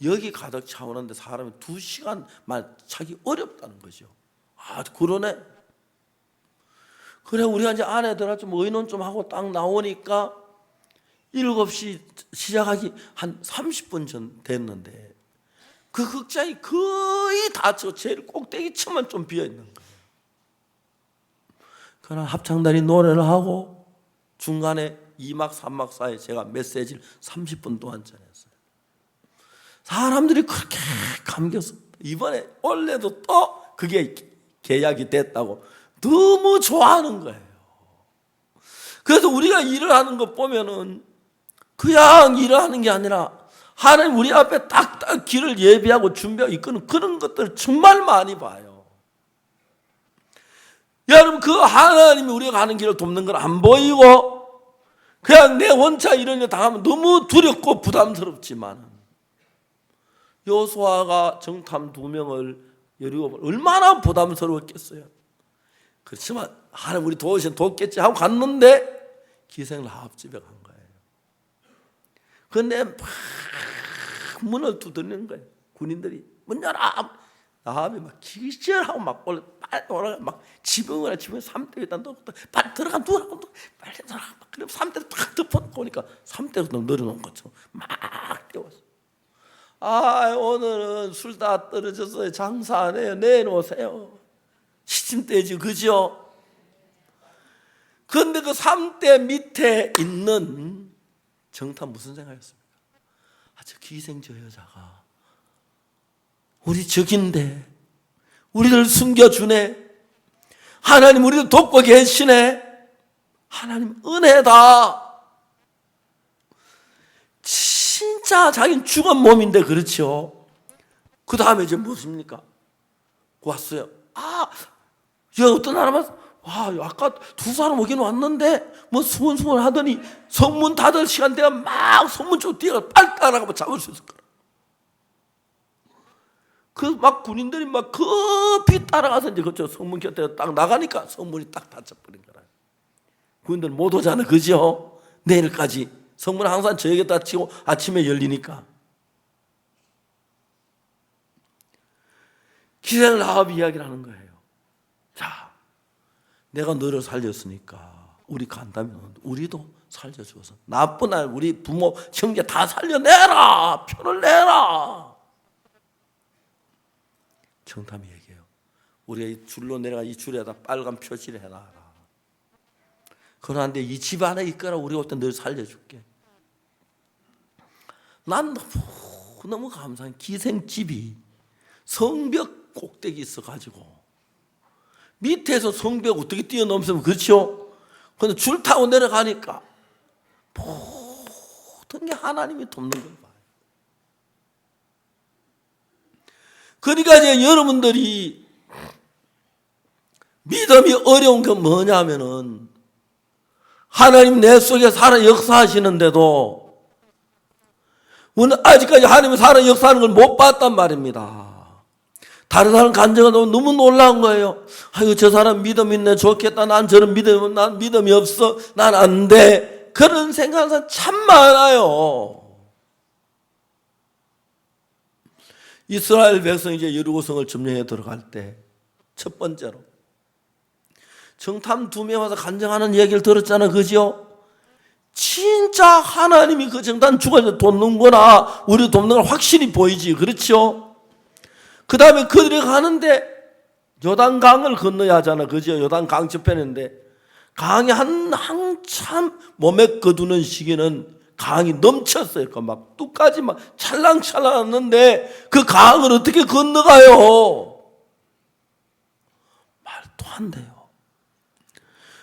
Speaker 3: 여기 가득 차오는데 사람이 2시간만 차기 어렵다는 거죠. 그러네. 그래 우리가 이제 안에 들어가 좀 의논 좀 하고 딱 나오니까 7시 시작하기 한 30분 전 됐는데 그 극장이 거의 다 저 제일 꼭대기층만 좀 비어 있는 거예요. 그러나 합창단이 노래를 하고 중간에 2막 3막 사이에 제가 메시지를 30분 동안 전했어요. 사람들이 그렇게 감겼습니다. 이번에 원래도 또 그게 계약이 됐다고 너무 좋아하는 거예요. 그래서 우리가 일을 하는 것 보면은 그냥 일을 하는 게 아니라 하나님 우리 앞에 딱딱 길을 예비하고 준비하고 이끄는 그런 것들을 정말 많이 봐요. 여러분 그 하나님이 우리가 가는 길을 돕는 걸 안 보이고 그냥 내 혼자 이런 일 당하면 너무 두렵고 부담스럽지만 여호수아가 정탐 2명을 여리고 얼마나 부담스러웠겠어요. 그렇지만 하나님 우리 돕겠지 하고 갔는데 기생 라합 집에 간 거예요. 그런데 막 문을 두드리는 거예요. 군인들이 문 열어. 라합이 막 기절하고 막 빨리 올라가 막 지붕을 3대 일단 넣고 빨리 들어가 누라고 빨리 들어가. 그럼 3대를 딱 덮어놓고 오니까 3대로 내려놓은 것처럼 막 뛰어왔어. 오늘은 술 다 떨어졌어요. 장사 안 해요. 내놓으세요. 시침대지 그죠? 그런데 그 3대 밑에 있는 정탐 무슨 생각이었습니까? 저 기생 저 여자가 우리 적인데 우리를 숨겨주네. 하나님 우리를 돕고 계시네. 하나님 은혜다. 진짜 자기는 죽은 몸인데 그렇죠. 그 다음에 이제 무엇입니까? 왔어요. 어떤 사람은 아까 2사람 오긴 왔는데 뭐 수원수원 하더니 성문 닫을 시간대가 막 성문 쪽 뛰어가 빨리 따라가면 잡을 수 있을 거라. 그 막 군인들이 막 급히 따라가서 이제 그쪽 성문 곁에 딱 나가니까 성문이 딱 닫혀버린 거라. 군인들 못 오잖아, 그죠? 내일까지 성문 항상 저에게 닫히고 아침에 열리니까. 기생 라합 이야기를 하는 거예요. 자, 내가 너를 살렸으니까 우리 간다면 우리도 살려줘서 나쁜 날 우리 부모 형제 다 살려내라. 표를 내라. 정탐이 얘기해요. 우리가 이 줄로 내려가 이 줄에다 빨간 표시를 해놔라. 그러는데 이 집 안에 있거라. 우리 올 때 늘 살려줄게. 난 너무 감사한 기생집이 성벽 꼭대기 있어가지고 밑에서 성벽 어떻게 뛰어넘으면 그렇죠? 근데 줄 타고 내려가니까 모든 게 하나님이 돕는 걸 봐요. 그러니까 이제 여러분들이 믿음이 어려운 게 뭐냐면은 하나님 내 속에 살아 역사하시는데도 우리는 아직까지 하나님이 살아 역사하는 걸 못 봤단 말입니다. 다른 사람 간증을 너무 놀라운 거예요. 아이고 저 사람 믿음 있네 좋겠다. 난 저런 난 믿음이 없어. 난 안 돼. 그런 생각하는 사람 참 많아요. 이스라엘 백성이 이제 여리고성을 점령해 들어갈 때 첫 번째로 정탐 2명 와서 간증하는 얘기를 들었잖아요. 그죠? 진짜 하나님이 그 정탐 죽어서 돕는구나. 우리 돕는 걸 확실히 보이지. 그렇죠? 그 다음에 그들이 가는데 요단강을 건너야 하잖아. 그죠? 요단강 저편인데 강이 한참 몸에 거두는 시기는 강이 넘쳤어요. 막 뚝까지 막 찰랑찰랑했는데 그 강을 어떻게 건너가요? 말도 안 돼요.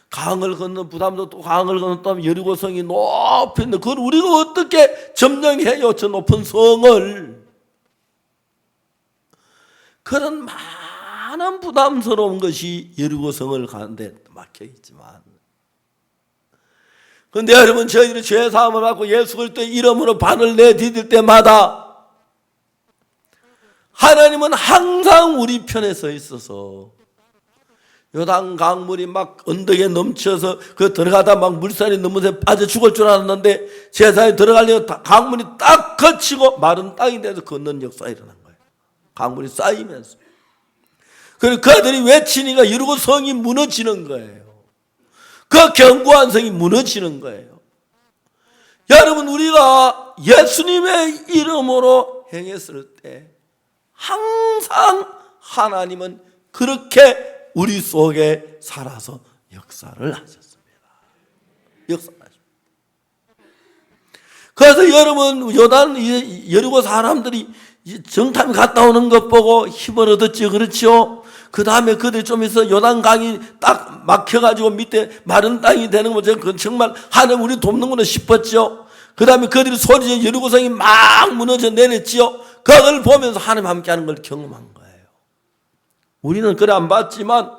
Speaker 3: 강을 건너 부담도 또 강을 건넜다면 여리고성이 높이 있는데 그걸 우리가 어떻게 점령해요? 저 높은 성을. 그런 많은 부담스러운 것이 여리고성을 가는데 막혀 있지만 그런데 여러분 저희들이 죄사함을 받고 예수 그리스도의 이름으로 발을 내디딜 때마다 하나님은 항상 우리 편에 서 있어서 요단 강물이 막 언덕에 넘쳐서 그 들어가다 막 물살이 넘어서 빠져 죽을 줄 알았는데 제사에 들어가려면 강물이 딱 거치고 마른 땅이 돼서 걷는 역사가 일어난 거예요. 강물이 쌓이면서. 그리고 그들이 외치니까 이러고 성이 무너지는 거예요. 그 견고한 성이 무너지는 거예요. 여러분 우리가 예수님의 이름으로 행했을 때 항상 하나님은 그렇게 우리 속에 살아서 역사를 하셨습니다. 역사하십니다. 그래서 여러분 요단 여리고 사람들이 정탐이 갔다 오는 것 보고 힘을 얻었죠. 그렇죠? 그 다음에 그들이 좀 있어 요단강이 딱 막혀가지고 밑에 마른 땅이 되는 거죠. 그건 정말 하나님 우리 돕는구나 싶었죠. 그 다음에 그들이 소리지어 여리고성이 막 무너져 내렸지요. 그걸 보면서 하나님 함께하는 걸 경험한 거예요. 우리는 그래 안 봤지만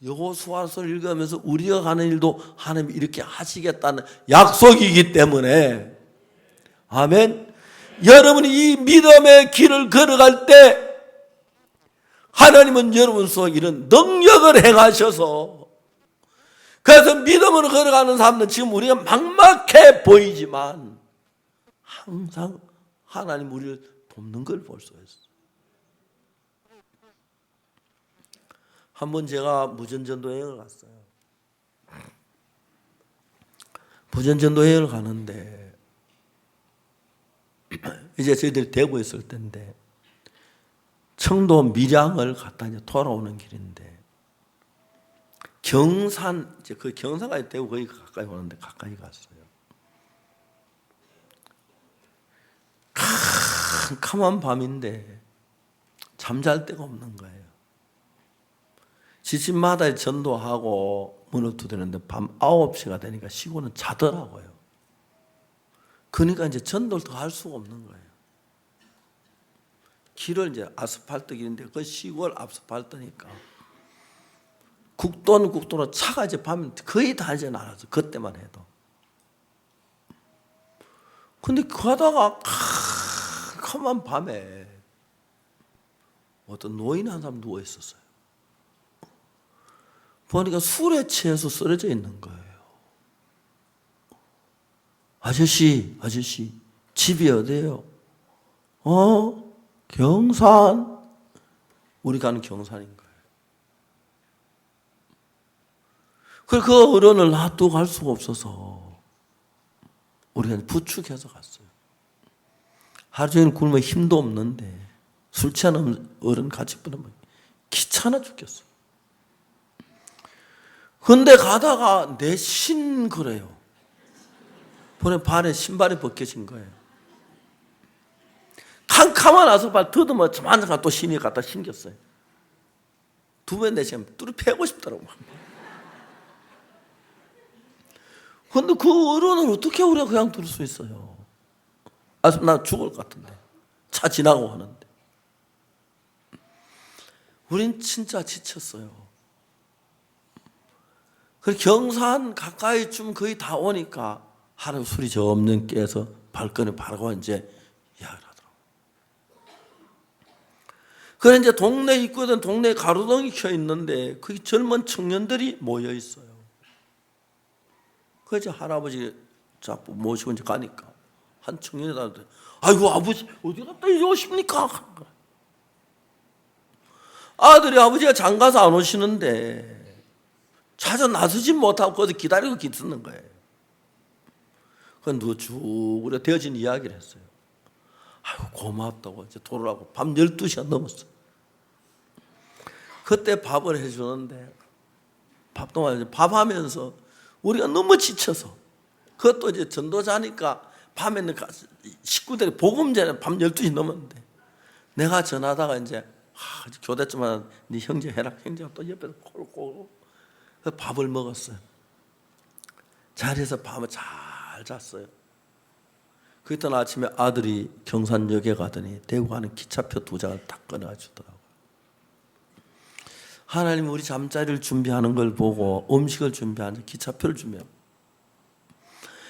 Speaker 3: 여호수아서를 읽으면서 우리가 가는 일도 하나님이 이렇게 하시겠다는 약속이기 때문에 아멘. 여러분이 이 믿음의 길을 걸어갈 때 하나님은 여러분 속에 이런 능력을 행하셔서 그래서 믿음으로 걸어가는 사람들은 지금 우리가 막막해 보이지만 항상 하나님 우리를 돕는 걸 볼 수 있어요. 한번 제가 무전전도 여행을 갔어요. 무전전도 여행을 가는데 이제 저희들이 대구에 있을 때인데 청도 밀양을 갔다 이제 돌아오는 길인데 경산 이제 그 경산까지 대구 거기 가까이 오는데 가까이 갔어요. 캄캄한 밤인데 잠잘 데가 없는 거예요. 지침마다 전도하고 문을 두드리는데 밤 9시가 되니까 시골은 자더라고요. 그러니까 이제 전도를 더 할 수가 없는 거예요. 길을 이제 아스팔트 길인데 그 시골 아스팔트니까 국도는 국도로 차가 이제 밤에 거의 다 이제 나가서 그때만 해도. 근데 가다가 캄캄한 밤에 어떤 노인 한 사람 누워 있었어요. 보니까 술에 취해서 쓰러져 있는 거예요. 아저씨, 집이 어디예요? 경산. 우리 가는 경산인 거예요. 그래서 그 어른을 놔두고 갈 수가 없어서 우리가 부축해서 갔어요. 하루 종일 굶어 힘도 없는데 술 취한 어른 같이 보내면 귀찮아 죽겠어. 근데 가다가 내 신 그래요. 보내 발에 신발이 벗겨진 거예요. 캄캄한 아스팔트 더듬어 만져가 또 신이 갖다 신겼어요. 두 번 내시면 뚜루 패고 싶더라고. 근데 그 어른을 어떻게 우리가 그냥 둘 수 있어요? 나 죽을 것 같은데. 차 지나고 하는데. 우린 진짜 지쳤어요. 그 경산 가까이쯤 거의 다 오니까 하루 술이 점점 깨서 발걸음이 바라고 이제 이야기를 하더라고요. 그래 이제 동네 입구에는 동네 가로등이 켜 있는데 거기 젊은 청년들이 모여 있어요. 그래서 할아버지 자꾸 모시고 이제 가니까 한 청년이 나한테 아이고 아버지 어디 갔다 이제 오십니까? 아들이 아버지가 장가서 안 오시는데 찾아 나서지 못하고 거기서 기다리고 있는 거예요. 그래서 누가 쭉 우리가 되어진 이야기를 했어요. 아이고 고맙다고 이제 돌아가고 밤 12시가 넘었어. 그때 밥을 해주는데 밥하면서 우리가 너무 지쳐서 그것도 이제 전도자니까 밤에는 식구들이 복음 전에 밤 12시 넘었는데 내가 전하다가 이제 교대쯤만 네 형제 해라. 형제가 또 옆에서 콜콜 밥을 먹었어요. 자리에서 밤을 잘 잤어요. 그랬더니 아침에 아들이 경산역에 가더니 대구 가는 기차표 2장을 딱 꺼내주더라고요. 하나님 우리 잠자리를 준비하는 걸 보고 음식을 준비하는 기차표를 준비하고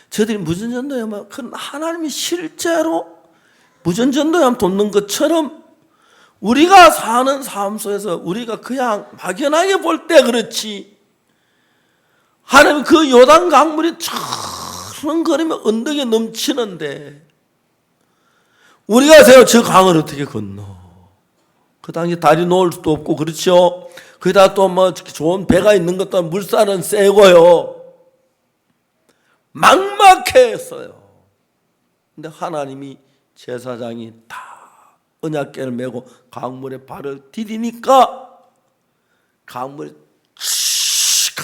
Speaker 3: 저들이 무전전도하면 하나님이 실제로 무전전도하면 돕는 것처럼 우리가 사는 삶 속에서 우리가 그냥 막연하게 볼 때 그렇지 하나님 그 요단 강물이 철렁거리며 언덕에 넘치는데 우리가 세요 저 강을 어떻게 건너? 그 당시 다리 놓을 수도 없고 그렇죠. 거기다 또 뭐 좋은 배가 있는 것도 물살은 세고요. 막막했어요. 근데 하나님이 제사장이 다 언약궤를 메고 강물에 발을 디디니까 강물이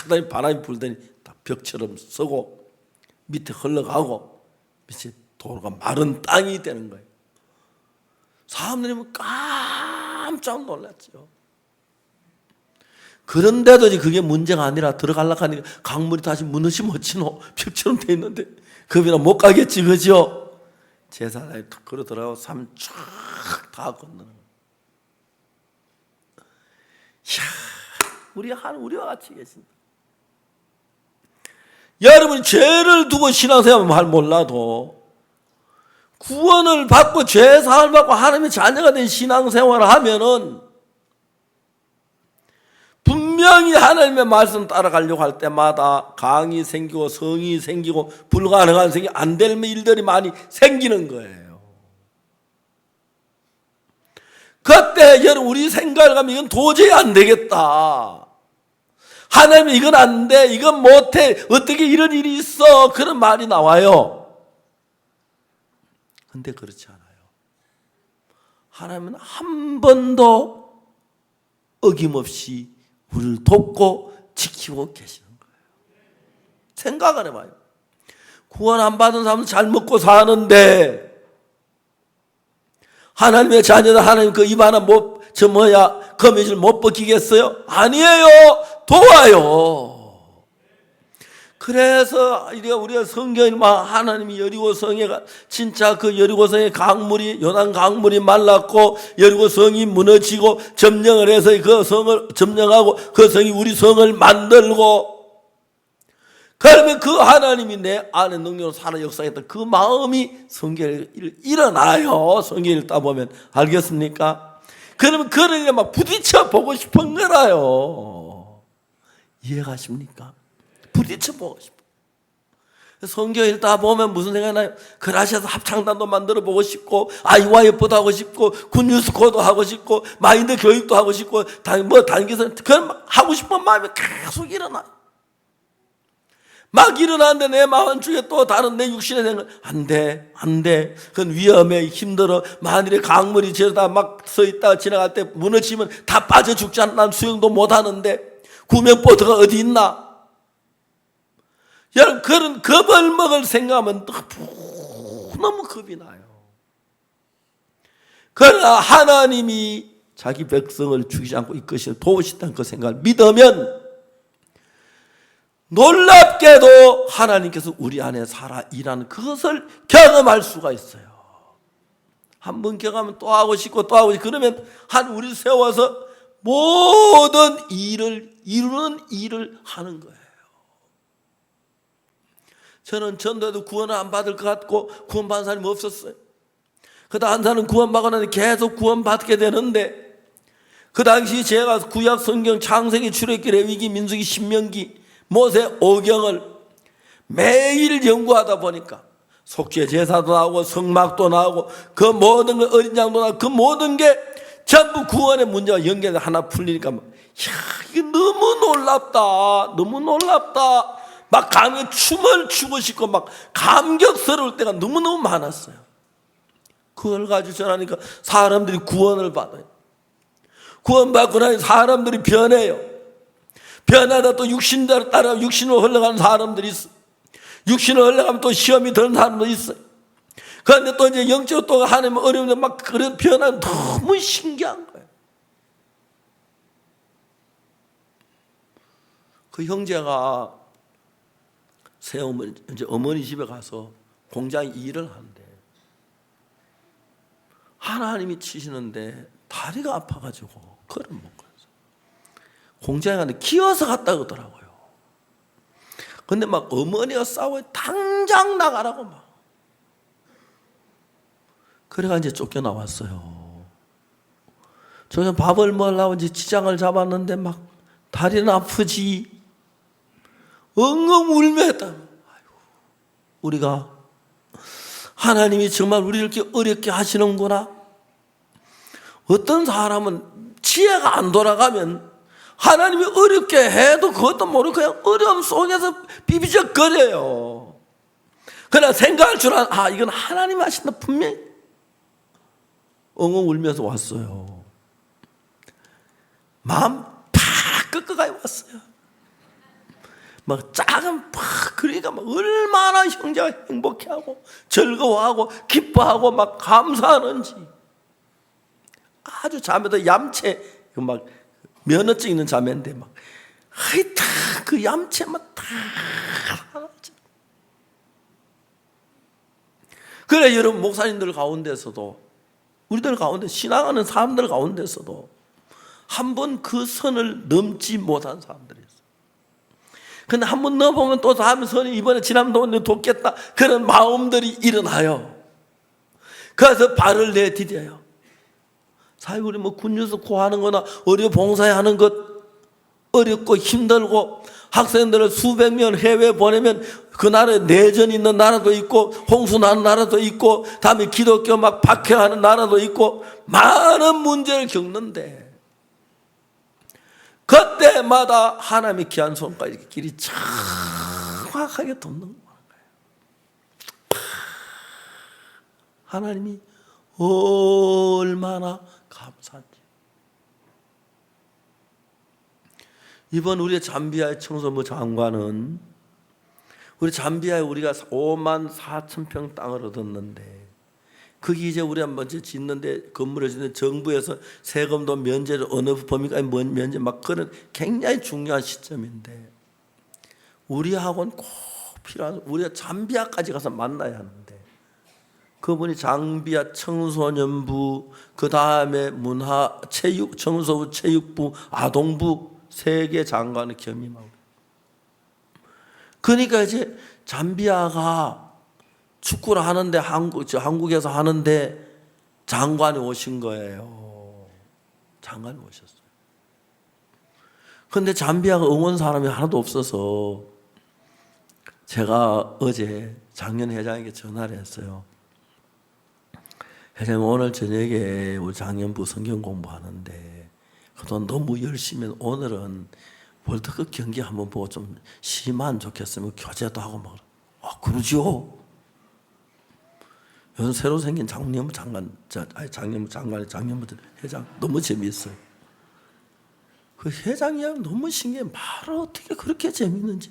Speaker 3: 하더니 바람이 불더니 다 벽처럼 서고 밑에 흘러가고 밑에 도로가 마른 땅이 되는 거예요. 사람들이 깜짝 놀랐죠. 그런데도 그게 문제가 아니라 들어가려고 하니까 강물이 다시 무너지 못치노 벽처럼 돼 있는데 겁이나 못 가겠지 그죠? 제사장이 걸어 들어가고 삶 쫙 다 건너는 거예요. 이야, 우리와 같이 계신다. 여러분이 죄를 두고 신앙생활을 할 몰라도 구원을 받고 죄사함을 받고 하나님의 자녀가 된 신앙생활을 하면은 분명히 하나님의 말씀 따라가려고 할 때마다 강이 생기고 성이 생기고 불가능한 생기 안 될 일들이 많이 생기는 거예요. 그때 여러분 우리 생각을 하면 이건 도저히 안 되겠다. 하나님 이건 안 돼. 이건 못해. 어떻게 이런 일이 있어. 그런 말이 나와요. 근데 그렇지 않아요. 하나님은 한 번도 어김없이 우리를 돕고 지키고 계시는 거예요. 생각을 해봐요. 구원 안 받은 사람은 잘 먹고 사는데 하나님의 자녀들 하나님 그 입 하나 거미줄 못 벗기겠어요? 아니에요. 도와요. 그래서 우리가 성경에 하나님이 여리고성에 진짜 그 여리고성의 강물이 요단 강물이 말랐고 여리고성이 무너지고 점령을 해서 그 성을 점령하고 그 성이 우리 성을 만들고 그러면 그 하나님이 내 안에 능력으로 살아 역사했던 그 마음이 성경에 일어나요. 성경 읽다 보면 알겠습니까? 그러면 그러니까 막 부딪혀 보고 싶은 거라요. 이해가십니까? 부딪혀 보고 싶어. 성경 읽다 보면 무슨 생각이 나요? 그라시아서 합창단도 만들어 보고 싶고, IYF도 하고 싶고, 굿뉴스코도 하고 싶고, 마인드 교육도 하고 싶고, 단기선, 그런 하고 싶은 마음이 계속 일어나요. 막 일어나는데 내 마음 중에 또 다른 내 육신의 생각, 안 돼. 그건 위험해, 힘들어. 만일에 강물이 저다 막 서 있다가 지나갈 때 무너지면 다 빠져 죽지 않나? 난 수영도 못 하는데, 구명보트가 어디 있나? 여러분, 그런 겁을 먹을 생각하면 너무 겁이 나요. 그러나 하나님이 자기 백성을 죽이지 않고 이끄시는 도우시다는 그 생각을 믿으면 놀랍게도 하나님께서 우리 안에 살아 일하는 그것을 경험할 수가 있어요. 한 번 경험하면 또 하고 싶고 또 하고 싶고, 그러면 한 우리 세워서 모든 일을 이루는 일을 하는 거예요. 저는 전도에도 구원을 안 받을 것 같고 구원받은 사람이 없었어요. 그러다 한 사람은 구원받고 나니 계속 구원받게 되는데, 그 당시 제가 구약 성경 창세기, 출애굽기, 레위기, 민수기, 신명기, 모세 오경을 매일 연구하다 보니까 속죄 제사도 나오고 성막도 나오고 그 모든 거, 어린 양도 나오고 그 모든 게 전부 구원의 문제와 연결해서 하나 풀리니까 이게 너무 놀랍다. 막 춤을 추고 싶고 막 감격스러울 때가 너무너무 많았어요. 그걸 가지고 전하니까 사람들이 구원을 받아요. 구원받고 나니 사람들이 변해요. 변하다 또 육신대로 따라 육신으로 흘러가는 사람들이 있어. 육신으로 흘러가면 또 시험이 드는 사람도 있어요. 그런데 또 이제 영적으로 또 하나님 어려운데 막 그런 변화는 너무 신기한 거예요. 그 형제가 새어머니, 이제 어머니 집에 가서 공장에 일을 하는데 하나님이 치시는데 다리가 아파가지고 걸을 못 걸어서 공장에 갔는데 기어서 갔다 오더라고요. 근데 막 어머니가 싸워요. 당장 나가라고 막. 그래가 이제 쫓겨나왔어요. 저는 밥을 먹으려고 이제 지장을 잡았는데 막 다리는 아프지. 엉엉 울며 했다. 우리가 하나님이 정말 우리를 이렇게 어렵게 하시는구나. 어떤 사람은 지혜가 안 돌아가면 하나님이 어렵게 해도 그것도 모르고 그냥 어려움 속에서 비비적거려요. 그러나 생각할 줄 아는, 이건 하나님이 하신다 분명히. 엉엉 울면서 왔어요. 마음 팍 꺾어가요 왔어요. 막 작은 그러니까 막 얼마나 형제가 행복해하고 즐거워하고 기뻐하고 막 감사하는지. 아주 자매도 얌체 막 면허증 있는 자매인데 막 그 얌체만 다 하나죠. 그래 여러분, 목사님들 가운데서도 우리들 가운데 신앙하는 사람들 가운데서도 한 번 그 선을 넘지 못한 사람들이 있어요. 근데 한 번 넘어보면 또 다음 선이 이번에 지난번에 돕겠다 그런 마음들이 일어나요. 그래서 발을 내디뎌요. 사실 우리 뭐 굿뉴스 구하는 거나 어려 봉사에 하는 것 어렵고 힘들고, 학생들을 수백 명 해외 보내면 그 나라에 내전 있는 나라도 있고 홍수 나는 나라도 있고 다음에 기독교 막 박해하는 나라도 있고 많은 문제를 겪는데, 그때마다 하나님의 귀한 손과 이렇게 길이 정확하게 돕는 거예요. 하나님이 얼마나 감사한지. 이번 우리 잠비아의 청소부 장관은 우리 잠비아에 우리가 5만 4천 평 땅을 얻었는데, 거기 이제 우리가 먼저 짓는데 건물을 짓는데 정부에서 세금도 면제를 어느 범위까지 면제 막 그런 굉장히 중요한 시점인데, 우리하고는 꼭 필요한, 우리가 잠비아까지 가서 만나야 하는데, 그분이 장비아 청소년부, 그 다음에 문화 체육 청소부 체육부 아동부 세 개 장관을 겸임하고, 그러니까 이제 잠비아가 축구를 하는데 한국에서 하는데 장관이 오신 거예요. 장관이 오셨어요. 그런데 잠비아가 응원 사람이 하나도 없어서 제가 어제 장년 회장에게 전화를 했어요. 회장님, 오늘 저녁에 우리 장년부 성경 공부하는데 그동안 너무 열심히 오늘은 월드컵 경기 한번 보고 좀 쉬면 좋겠으면 교제도 하고 막. 그러죠. 요즘 새로 생긴 장년부 장관, 장년부 회장 너무 재미있어요. 그 회장 이야기 너무 신기해. 말을 어떻게 그렇게 재밌는지.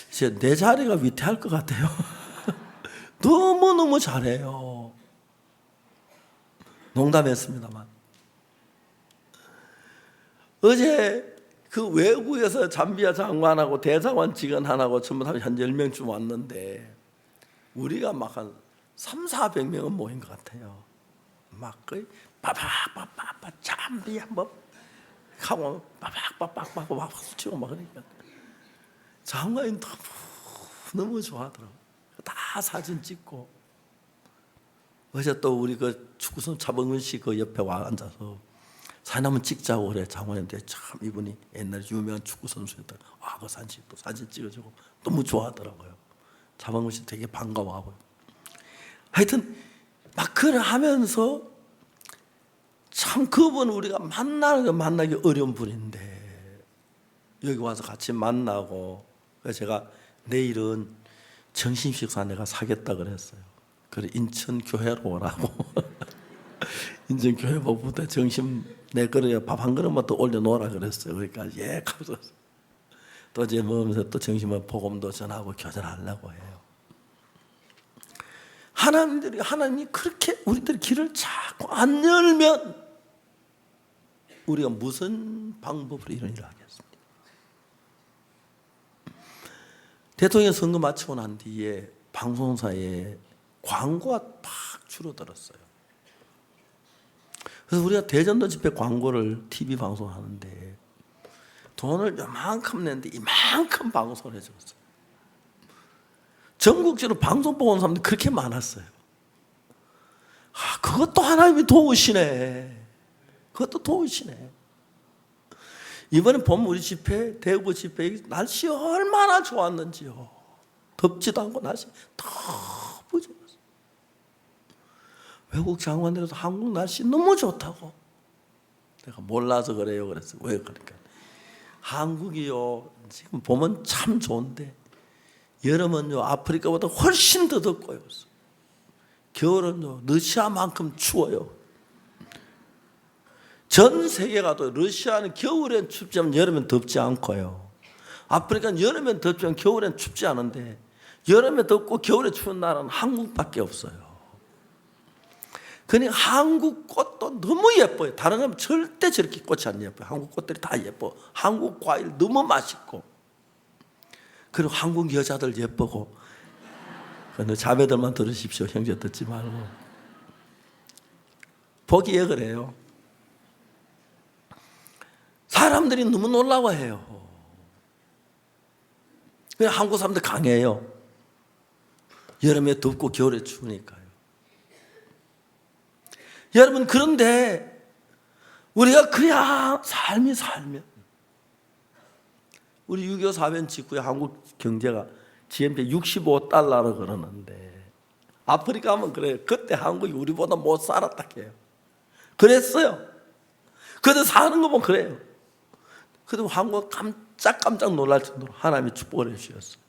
Speaker 3: 이제 내 자리가 위태할 것 같아요. 너무너무 잘해요. 농담했습니다만. 어제 그 외국에서 잠비아 장관하고 대사관 직원하고 전부 다 한 10명쯤 왔는데 우리가 막 한 300~400명은 모인 것 같아요. 막 거의 빠박빠박 잠비아 뭐 하고 빠박빠박 막 치고 막 그러니까 장관이 너무 좋아하더라고. 다 사진 찍고. 어제 또 우리 그 축구선 차범근 씨 그 옆에 와 앉아서 사진 한번 찍자고 그래. 장관한테 참 이분이 옛날 유명한 축구 선수였다. 그 사진 찍어주고 너무 좋아하더라고요. 차범근 씨 되게 반가워하고요. 하여튼 막 그걸 하면서 참 그분 우리가 만나기 어려운 분인데 여기 와서 같이 만나고, 그래서 제가 내일은 점심식사 내가 사겠다 그랬어요. 그래 인천 교회로 오라고. 인천 교회 보부터 점심 내 그릇에 밥 한 그릇만 더 올려놓으라 그랬어요. 그러니까 예 하면서 또 이제 먹으면서 또 점심은 복음도 전하고 교전하려고 해요. 하나님이 그렇게 우리들 길을 자꾸 안 열면 우리가 무슨 방법으로 이런 일을 하겠습니까? 대통령 선거 마치고 난 뒤에 방송사에 광고가 팍 줄어들었어요. 그래서 우리가 대전도 집회 광고를 TV 방송하는데 돈을 요만큼 냈는데 이만큼 방송을 해줬어요. 전국적으로 방송 보고 온 사람들이 그렇게 많았어요. 그것도 하나님이 도우시네. 그것도 도우시네. 이번에 보면 우리 집회, 대구 집회 날씨 얼마나 좋았는지요. 덥지도 않고 날씨 너무 좋았어요. 외국 장관들도 한국 날씨 너무 좋다고. 내가 몰라서 그래요. 그랬어요. 왜 그러니까 한국이요 지금 보면 참 좋은데 여름은요 아프리카보다 훨씬 더 덥고요. 겨울은요 러시아만큼 추워요. 전 세계가 또 러시아는 겨울엔 춥지만 여름엔 덥지 않고요. 아프리카는 여름엔 덥지만 겨울엔 춥지 않은데 여름에 덥고 겨울에 추운 나라는 한국밖에 없어요. 그러니까 한국 꽃도 너무 예뻐요. 다른 건 절대 저렇게 꽃이 안 예뻐요. 한국 꽃들이 다 예뻐. 한국 과일 너무 맛있고, 그리고 한국 여자들 예쁘고. 근데 자매들만 들으십시오. 형제 듣지 말고. 보기에 그래요. 사람들이 너무 놀라워해요. 그냥 한국 사람들 강해요. 여름에 덥고 겨울에 추우니까요. 여러분, 그런데 우리가 그냥 삶이 살면, 우리 6.25 사변 직후에 한국 경제가 GNP 65달러로 그러는데 아프리카 하면 그래요. 그때 한국이 우리보다 못 살았다 해요. 그랬어요. 그래도 사는 거 보면 그래요. 그래도 한국 깜짝 놀랄 정도로 하나님이 축복을 해주셨어요.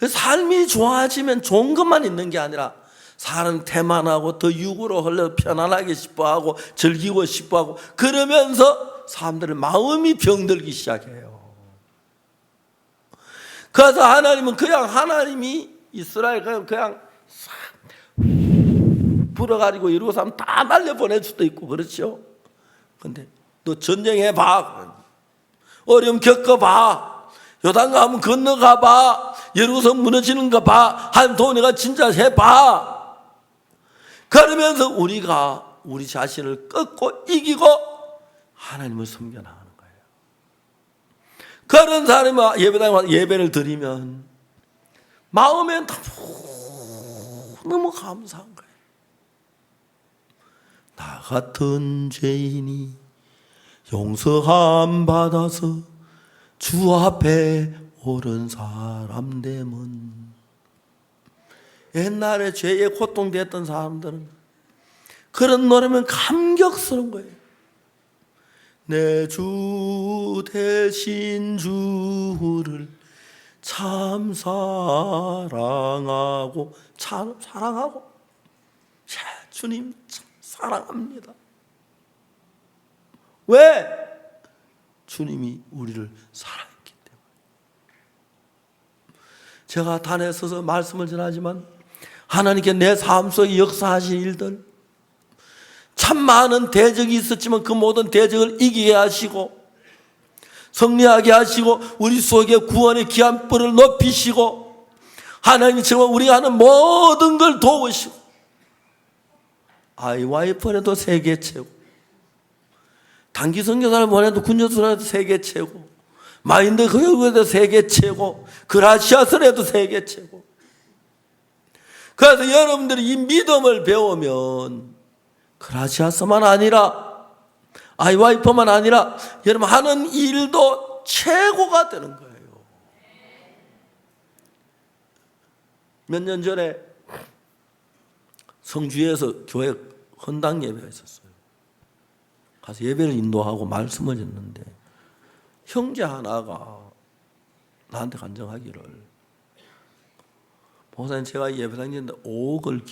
Speaker 3: 삶이 좋아지면 좋은 것만 있는 게 아니라 사람 태만하고 더 육으로 흘러 편안하게 싶어하고 즐기고 싶어하고 그러면서 사람들의 마음이 병들기 시작해요. 그래서 하나님은 하나님이 이스라엘 그냥 싹 불어가지고 이러고 사람 다 날려보낼 수도 있고 그렇죠. 근데 너 전쟁해봐. 어려움 겪어봐. 요단강 한번 건너가봐. 예루살렘 무너지는 거 봐. 한 돈이가 진짜 해봐. 그러면서 우리가 우리 자신을 꺾고 이기고 하나님을 섬겨나가는 거예요. 그런 사람이 예배당에 와서 예배를 드리면 마음엔 너무 감사한 거예요. 나 같은 죄인이 용서함 받아서 주 앞에 옳은 사람 되면. 옛날에 죄에 고통됐던 사람들은 그런 노래면 감격스러운 거예요. 내 주 대신 주를 참 사랑하고 주님 참 사랑합니다. 왜? 주님이 우리를 사랑했기 때문에. 제가 단에 서서 말씀을 전하지만 하나님께 내 삶 속에 역사하신 일들, 참 많은 대적이 있었지만 그 모든 대적을 이기게 하시고 승리하게 하시고 우리 속에 구원의 귀한 뿔을 높이시고 하나님이 정말 우리가 하는 모든 걸 도우시고 IYF에도 세계 최고, 단기 선교사를 보내도 군조수라도 세계 최고, 마인드 교육에도 세계 최고, 그라시아스에도 세계 최고. 그래서 여러분들이 이 믿음을 배우면 그라시아스만 아니라 IYF만 아니라 여러분 하는 일도 최고가 되는 거예요. 몇 년 전에 성주에서 교회 헌당 예배가 있었어요. 가서 예배를 인도하고 말씀을 했는데 형제 하나가 나한테 간증하기를, 목사님 제가 예배당인데 5억을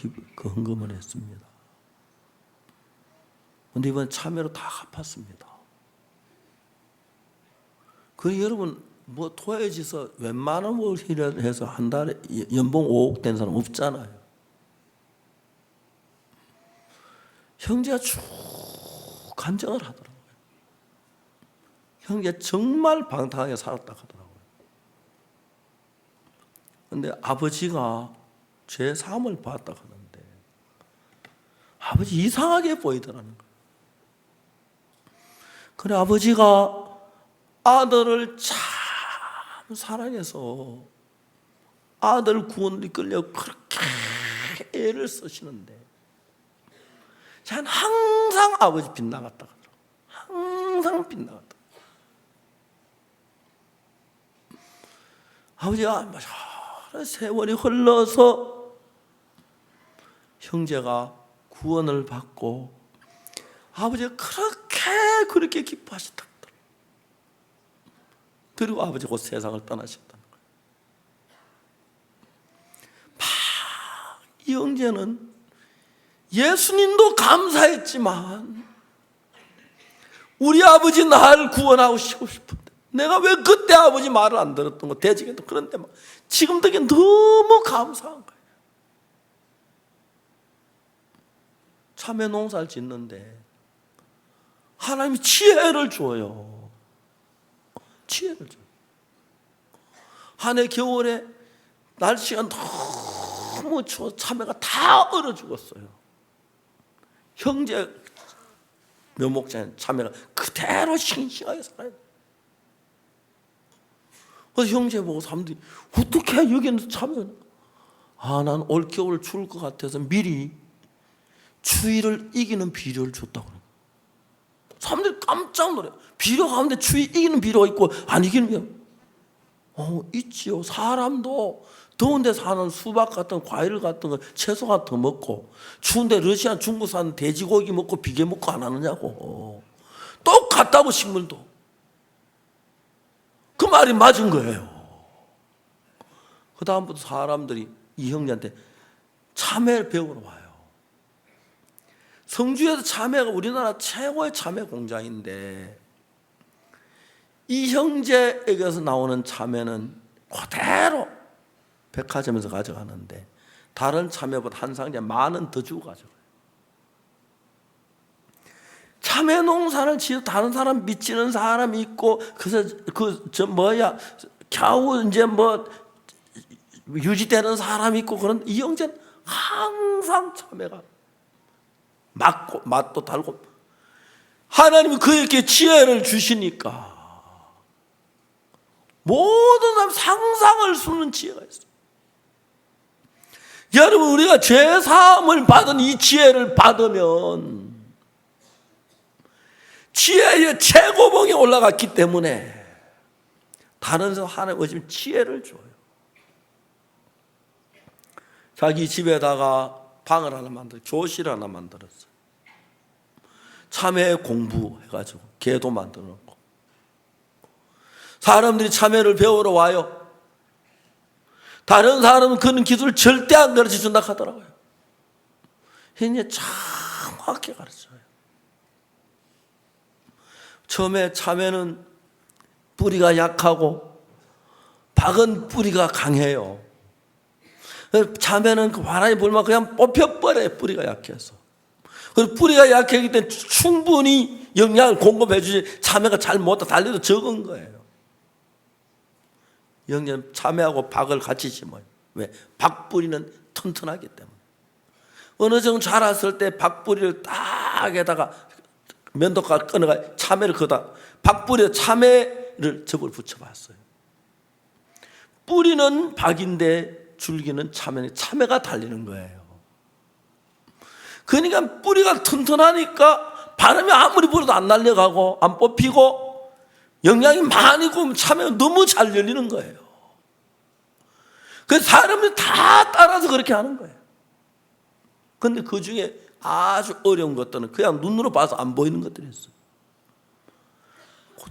Speaker 3: 헌금을 했습니다. 그런데 이번 참여로 다 갚았습니다. 그 여러분 뭐 토해지서 웬만한 걸 해서 한 달에 연봉 5억 된 사람 없잖아요. 형제가 쭉 간증을 하더라고요. 형제가 정말 방탕하게 살았다 하더라고요. 그런데 아버지가 죄 사함을 받았다 하는데 아버지 이상하게 보이더라는 거예요. 그래 아버지가 아들을 참 사랑해서 아들 구원을 이끌려고 그렇게 애를 쓰시는데 저는 항상 아버지 빗나갔다 하더라고요. 항상 빗나갔다. 아버지가 세월이 흘러서 형제가 구원을 받고 아버지가 그렇게 기뻐하셨다. 그리고 아버지가 곧 세상을 떠나셨다는 거예요. 이 형제는 예수님도 감사했지만 우리 아버지 날 구원하고 싶은데 내가 왜 그때 아버지 말을 안 들었던 거 대지겠다. 그런데 막 지금 되게 너무 감사한 거예요. 참외 농사를 짓는데 하나님이 지혜를 줘요. 지혜를 줘요. 한 해 겨울에 날씨가 너무 추워 참외가 다 얼어 죽었어요. 형제 묘목장에 참외가 그대로 싱싱하게 살아요. 그래서 형제 보고 사람들이 어떻게 여기는 참외가, 난 올 겨울 추울 것 같아서 미리 추위를 이기는 비료를 줬다고 그래요. 사람들이 깜짝 놀라요. 비료 가운데 추위 이기는 비료가 있고 안 이기는 비료 있지요. 사람도 더운 데 사는 수박 같은 과일 같은 거 채소 같은 거 먹고 추운데 러시아 중국 사는 돼지고기 먹고 비계 먹고 안 하느냐고. 똑같다고 식물도. 그 말이 맞은 거예요. 그 다음부터 사람들이 이 형제한테 참외를 배우러 와요. 성주에서 참외가 우리나라 최고의 참외 공장인데 이 형제에게서 나오는 참외는 그대로 백화점에서 가져가는데 다른 참외보다 한 상자에 10,000원 더 주고 가져가요. 참외 농사를 지어 다른 사람 미치는 사람이 있고 그래서 겨우 이제 유지되는 사람이 있고 그런 이 형제는 항상 참외가 맛도 달고 하나님이 그에게 지혜를 주시니까 모든 사람 상상을 수는 지혜가 있어요. 여러분 우리가 죄사함을 받은 이 지혜를 받으면 지혜의 최고봉에 올라갔기 때문에 다른 데서 하나님 오시면 지혜를 줘요. 자기 집에다가 방을 하나 만들어, 교실 하나 만들었어요. 참회 공부해가지고 개도 만들어 놓고 사람들이 참회를 배우러 와요. 다른 사람은 그런 기술을 절대 안 가르쳐 준다 하더라고요. 이제 정확히 가르쳐요. 처음에 참외는 뿌리가 약하고 박은 뿌리가 강해요. 참외는 그 바람이 불면 그냥 뽑혀버려요. 뿌리가 약해서. 그리고 뿌리가 약하기 때문에 충분히 영양을 공급해 주지 참외가 잘 못다 달려도 적은 거예요. 영양 참외하고 박을 같이 심어요. 왜? 박뿌리는 튼튼하기 때문에. 어느 정도 자랐을 때 박뿌리를 딱에다가 면도칼 끊어가 참외를 거다 박뿌리에 참외를 접을 붙여봤어요. 뿌리는 박인데 줄기는 참외가 달리는 거예요. 그러니까 뿌리가 튼튼하니까 바람이 아무리 불어도 안 날려가고 안 뽑히고 영양이 많이 구우면 참외가 너무 잘 열리는 거예요. 그래서 사람들이 다 따라서 그렇게 하는 거예요. 그런데 그 중에 아주 어려운 것들은 그냥 눈으로 봐서 안 보이는 것들이 있어요.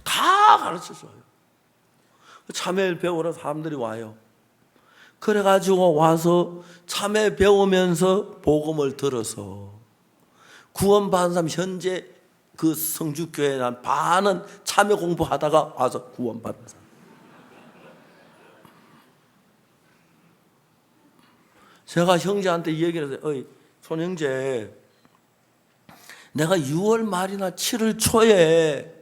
Speaker 3: 다 가르쳐줘요. 참외를 배우러 사람들이 와요. 그래가지고 와서 참회 배우면서 복음을 들어서 구원받은 사람 현재 그 성주교회에 한 반은 참회 공부하다가 와서 구원받은 사람. 제가 형제한테 얘기를 해서 어이 손형제 내가 6월 말이나 7월 초에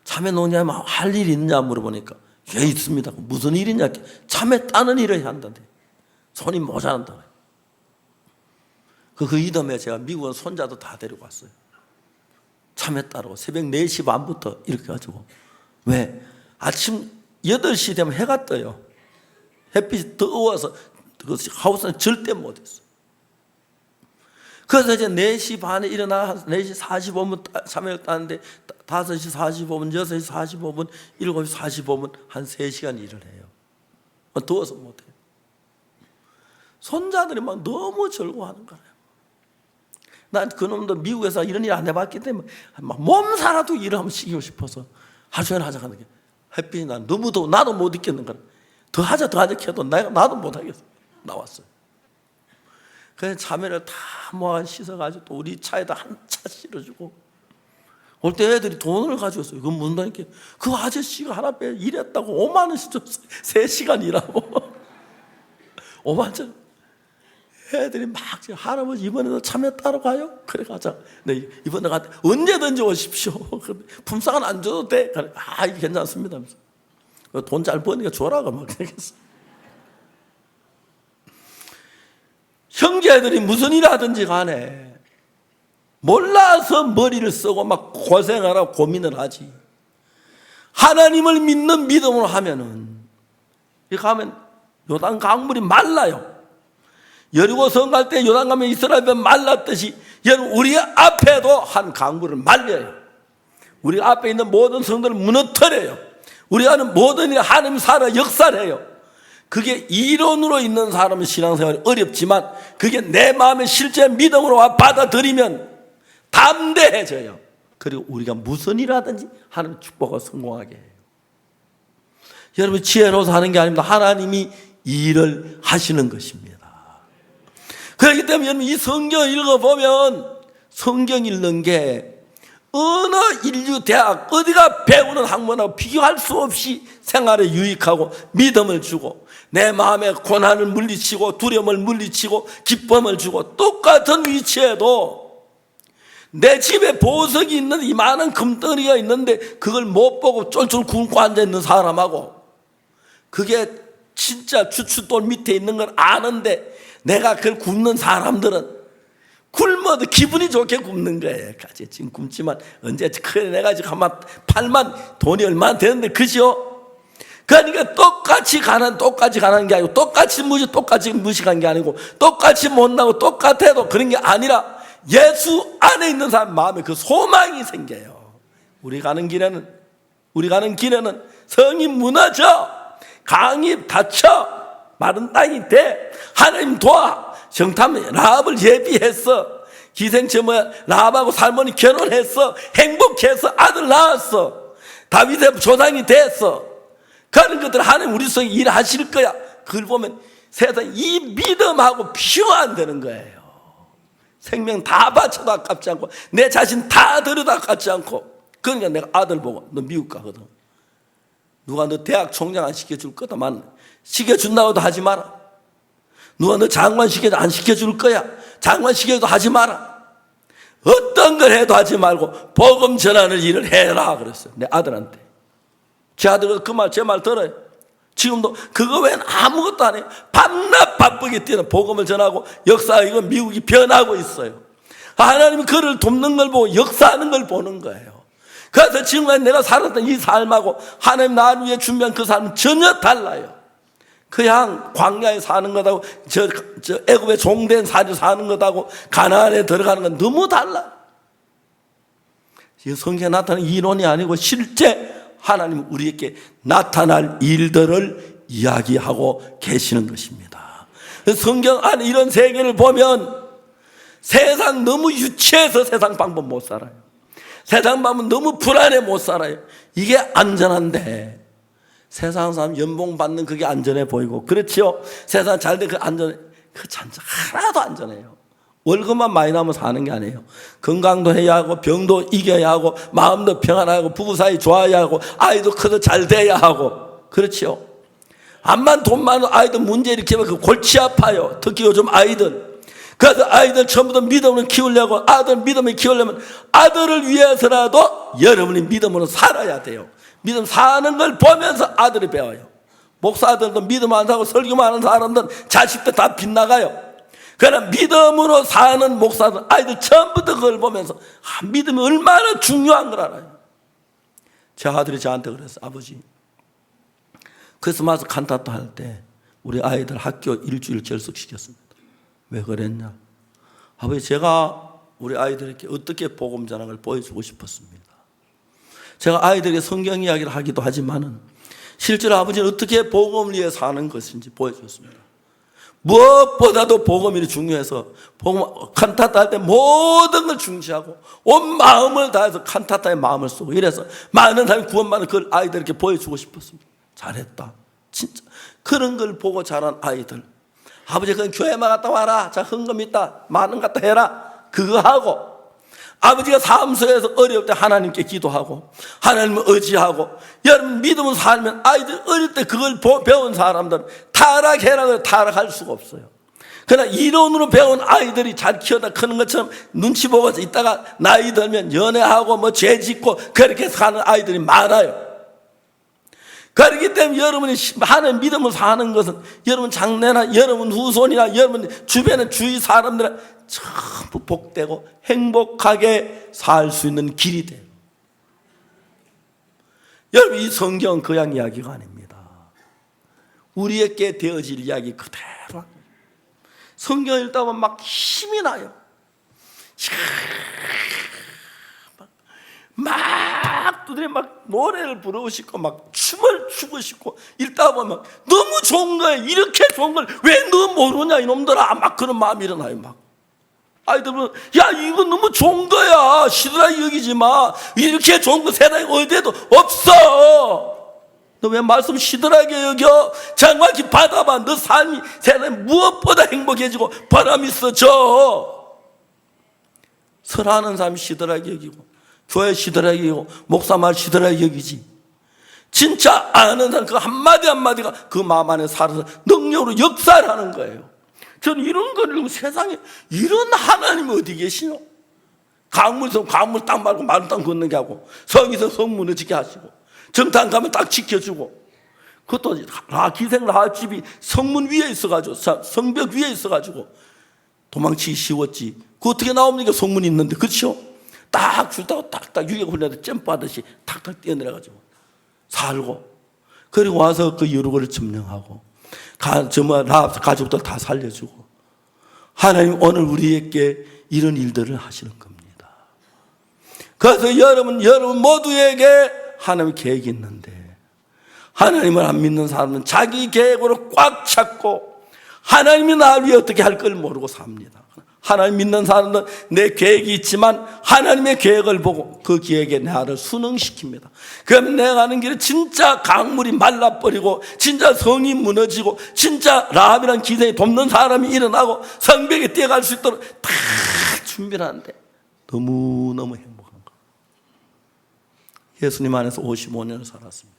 Speaker 3: 참외 농장에 할 일이 있냐 물어보니까 예 있습니다. 무슨 일이냐 참외 따는 일을 해야 한다는데 손이 모자란다. 그 이듬해 제가 미국은 손자도 다 데리고 왔어요. 참외 따르고 새벽 4시 반부터 이렇게 가지고 왜? 아침 8시 되면 해가 떠요. 햇빛이 더워서 그 하우스는 절대 못했어. 그래서 이제 4시 반에 일어나 4시 45분 참외를 따는데 5시 45분, 6시 45분, 7시 45분 한 3시간 일을 해요. 더워서 못해요. 손자들이 막 너무 즐거워하는 거예요. 난 그놈도 미국에서 이런 일 안 해봤기 때문에 막 몸살아도 일을 한번 시키고 싶어서 하루 종일 하자 하는 게 햇빛이 난 너무 더워 나도 못 있겠는 거야. 더 하자 해도 나도 못 하겠어. 나왔어요. 그래서 참외를 다 모아 씻어가지고 또 우리 차에다 한 차 실어주고 올 때 애들이 돈을 가져왔어요. 그건 문다니까 그 아저씨가 하나 빼 일했다고 5만 원씩 줬어요. 3시간 일하고 5만 원. 애들이 막 할아버지 이번에도 참외 따러 가요? 그래 가자. 네, 이번에 가 언제든지 오십시오. 품삯은 안 줘도 돼. 아 이게 괜찮습니다. 돈 잘 버니까 줘라고 막 그러겠어. 형제들이 무슨 일 하든지 간에 몰라서 머리를 쓰고 막 고생하라고 고민을 하지. 하나님을 믿는 믿음으로 하면은 이렇게 하면 요단 강물이 말라요. 여리고 성 갈 때 요단 가면 이스라엘은 말랐듯이 여러분 우리 앞에도 한 강물을 말려요. 우리 앞에 있는 모든 성들을 무너뜨려요. 우리가 하는 모든 일 하나님 살아 역사를 해요. 그게 이론으로 있는 사람은 신앙생활이 어렵지만 그게 내 마음의 실제 믿음으로 받아들이면 담대해져요. 그리고 우리가 무슨 일 하든지 하나님 축복을 성공하게 해요. 여러분 지혜로워서 하는 게 아닙니다. 하나님이 일을 하시는 것입니다. 그렇기 때문에 여러분 이 성경 읽어보면 성경 읽는 게 어느 인류 대학 어디가 배우는 학문하고 비교할 수 없이 생활에 유익하고 믿음을 주고 내 마음의 고난을 물리치고 두려움을 물리치고 기쁨을 주고 똑같은 위치에도 내 집에 보석이 있는데 이 많은 금덩어리가 있는데 그걸 못 보고 쫄쫄 굶고 앉아있는 사람하고 그게 진짜 주춧돌 밑에 있는 걸 아는데 내가 그걸 굶는 사람들은 굶어도 기분이 좋게 굶는 거예요. 지금 굶지만 언제 그래 내가 지금 한번 팔만 돈이 얼마나 되는데 그죠? 그러니까 똑같이 가는 게 아니고 똑같이 무식한 게 아니고 똑같이 못나고 똑같아도 그런 게 아니라 예수 안에 있는 사람 마음에 그 소망이 생겨요. 우리 가는 길에는 성이 무너져, 강이 닫혀, 마른 땅이 돼. 하나님 도와. 정탐 라합을 예비했어. 기생처럼 라합하고 살몬이 결혼했어. 행복해서 아들 낳았어. 다윗의 조상이 됐어. 그런 것들 하나님 우리 속에 일하실 거야. 그걸 보면 세상 이 믿음하고 비교가 안 되는 거예요. 생명 다 바쳐도 아깝지 않고 내 자신 다 들여도 아깝지 않고. 그러니까 내가 아들 보고 너 미국 가거든. 누가 너 대학 총장 안 시켜줄 거다만 시켜준다고도 하지 마라. 누가 너 장관 시켜도 안 시켜줄 거야. 장관 시켜도 하지 마라. 어떤 걸 해도 하지 말고 복음 전하는 일을 해라 그랬어요. 내 아들한테. 제 아들은 그 말 제 말 들어요. 지금도 그거 외에는 아무것도 안 해요. 밤낮 바쁘게 뛰는 복음을 전하고 역사하고 미국이 변하고 있어요. 하나님이 그를 돕는 걸 보고 역사하는 걸 보는 거예요. 그래서 지금까지 내가 살았던 이 삶하고 하나님 나를 위해 준비한 그 삶은 전혀 달라요. 그냥 광야에 사는 것하고 저 애굽에 종된 사주 사는 것하고 가나안에 들어가는 건 너무 달라. 성경에 나타나는 이론이 아니고 실제 하나님 우리에게 나타날 일들을 이야기하고 계시는 것입니다. 성경 안에 이런 세계를 보면 세상 너무 유치해서 세상 방법 못 살아요. 세상 방법 너무 불안해 못 살아요. 이게 안전한데 세상 사람 연봉 받는 그게 안전해 보이고 그렇죠. 세상 잘 돼 그 안전해. 그 잔자 하나도 안전해요. 월급만 많이 나면 사는 게 아니에요. 건강도 해야 하고 병도 이겨야 하고 마음도 평안하고 부부 사이 좋아야 하고 아이도 커서 잘 돼야 하고 그렇죠. 암만 돈 많은 아이들 문제 일으키면 그 골치 아파요. 특히 요즘 아이들. 그래서 아이들 처음부터 믿음을 키우려고 아들 믿음을 키우려면 아들을 위해서라도 여러분이 믿음으로 살아야 돼요. 믿음 사는 걸 보면서 아들이 배워요. 목사들도 믿음 안 사고 설교만 하는 사람들은 자식들 다 빗나가요. 그러나 믿음으로 사는 목사들 아이들 처음부터 그걸 보면서 믿음이 얼마나 중요한 걸 알아요. 제 아들이 저한테 그랬어요. 아버지 크리스마스 칸타타 할 때 우리 아이들 학교 일주일 결석시켰습니다. 왜 그랬냐? 아버지 제가 우리 아이들에게 어떻게 복음 전하는 걸 보여주고 싶었습니다. 제가 아이들에게 성경 이야기를 하기도 하지만은 실제로 아버지는 어떻게 복음을 위해 사는 것인지 보여줬습니다. 무엇보다도 복음이 중요해서 복음 칸타타 할 때 모든 걸 중시하고 온 마음을 다해서 칸타타의 마음을 쓰고 이래서 많은 사람이 구원받는 그걸 아이들에게 보여주고 싶었습니다. 잘했다. 진짜 그런 걸 보고 자란 아이들. 아버지 그냥 교회만 갔다 와라. 자 헌금 있다. 많은 갔다 해라. 그거 하고 아버지가 사무소에서 어려울 때 하나님께 기도하고 하나님을 의지하고 여러분 믿음으로 살면 아이들 어릴 때 그걸 배운 사람들은 타락해라 타락할 수가 없어요. 그러나 이론으로 배운 아이들이 잘 키워다 크는 것처럼 눈치 보고 있다가 나이 들면 연애하고 뭐 죄 짓고 그렇게 사는 아이들이 많아요. 그렇기 때문에 여러분이 하나님 믿음을 사는 것은 여러분 장래나 여러분 후손이나 여러분 주변의 주위 사람들은 전부 복되고 행복하게 살 수 있는 길이 돼요. 여러분 이 성경은 그냥 이야기가 아닙니다. 우리에게 되어질 이야기 그대로. 성경 읽다 보면 막 힘이 나요. 막 두드려 막 노래를 부르고 싶고 막 춤을 추고 싶고 읽다 보면 너무 좋은 거예요. 이렇게 좋은 걸 왜 너 모르냐 이놈들아 막 그런 마음이 일어나요. 막 아이들은 야 이거 너무 좋은 거야 시들하게 여기지 마. 이렇게 좋은 거 세상에 어디에도 없어. 너 왜 말씀 시들하게 여겨? 정확히 받아봐. 너 삶이 세상에 무엇보다 행복해지고 보람 있어져. 설하는 사람이 시들하게 여기고 교회 시들하게 여기고 목사 말 시들하게 여기지. 진짜 아는 사람 그 한마디 한마디가 그 마음 안에 살아서 능력으로 역사를 하는 거예요. 저는 이런 거를 세상에 이런 하나님이 어디 계시노? 강물에서 강물 딱 말고 마른 땅 걷는 게 하고 성에서 성 무너지게 하시고 정탐 가면 딱 지켜주고 그것도 기생 라합집이 성문 위에 있어가지고 성벽 위에 있어가지고 도망치기 쉬웠지. 그 어떻게 나옵니까? 성문이 있는데 그렇죠? 딱 줄다고 딱딱 유격 훈련에 점프하듯이 탁탁 뛰어내려가지고 살고 그리고 와서 그 여루고를 점령하고 정말 라합 가족들 다 살려주고 하나님 오늘 우리에게 이런 일들을 하시는 겁니다. 그래서 여러분 모두에게 하나님의 계획이 있는데 하나님을 안 믿는 사람은 자기 계획으로 꽉 찼고 하나님이 나를 위해 어떻게 할 걸 모르고 삽니다. 하나님 믿는 사람은 내 계획이 있지만 하나님의 계획을 보고 그 계획에 나를 순응시킵니다. 그러면 내가 가는 길에 진짜 강물이 말라버리고 진짜 성이 무너지고 진짜 라합이라는 기생이 돕는 사람이 일어나고 성벽에 뛰어갈 수 있도록 다 준비를 하는데 너무너무 행복한 거예요. 예수님 안에서 55년을 살았습니다.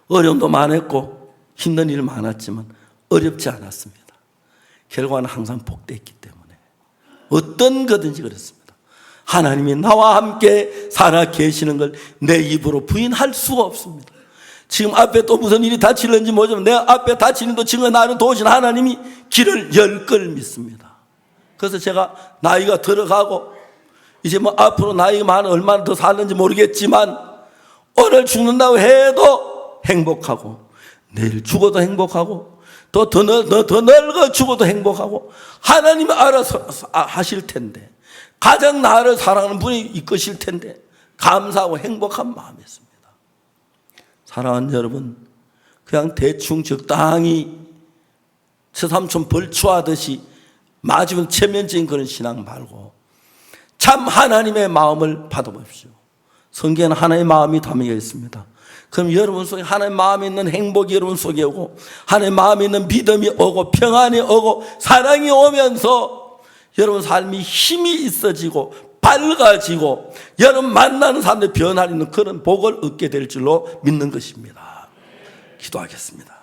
Speaker 3: 어려움도 많았고 힘든 일 많았지만 어렵지 않았습니다. 결과는 항상 복됐기 때문에 어떤 거든지 그렇습니다. 하나님이 나와 함께 살아 계시는 걸 내 입으로 부인할 수가 없습니다. 지금 앞에 또 무슨 일이 닥칠는지 모르지만 내 앞에 닥치는 도 지금 나를 도우신 하나님이 길을 열 걸 믿습니다. 그래서 제가 나이가 들어가고 이제 뭐 앞으로 나이가 많아 얼마나 더 살는지 모르겠지만 오늘 죽는다고 해도 행복하고 내일 죽어도 행복하고 더 늙어 죽어도 행복하고 하나님이 알아서 하실 텐데 가장 나를 사랑하는 분이 이끄실 텐데 감사하고 행복한 마음이 있습니다. 사랑하는 여러분, 그냥 대충 적당히 처삼촌 벌초하듯이 마지막 체면적인 그런 신앙 말고 참 하나님의 마음을 받아보십시오. 성경에는 하나님의 마음이 담겨 있습니다. 그럼 여러분 속에 하나님의 마음에 있는 행복이 여러분 속에 오고 하나님의 마음에 있는 믿음이 오고 평안이 오고 사랑이 오면서 여러분 삶이 힘이 있어지고 밝아지고 여러분 만나는 사람들 변화를 있는 그런 복을 얻게 될 줄로 믿는 것입니다. 기도하겠습니다.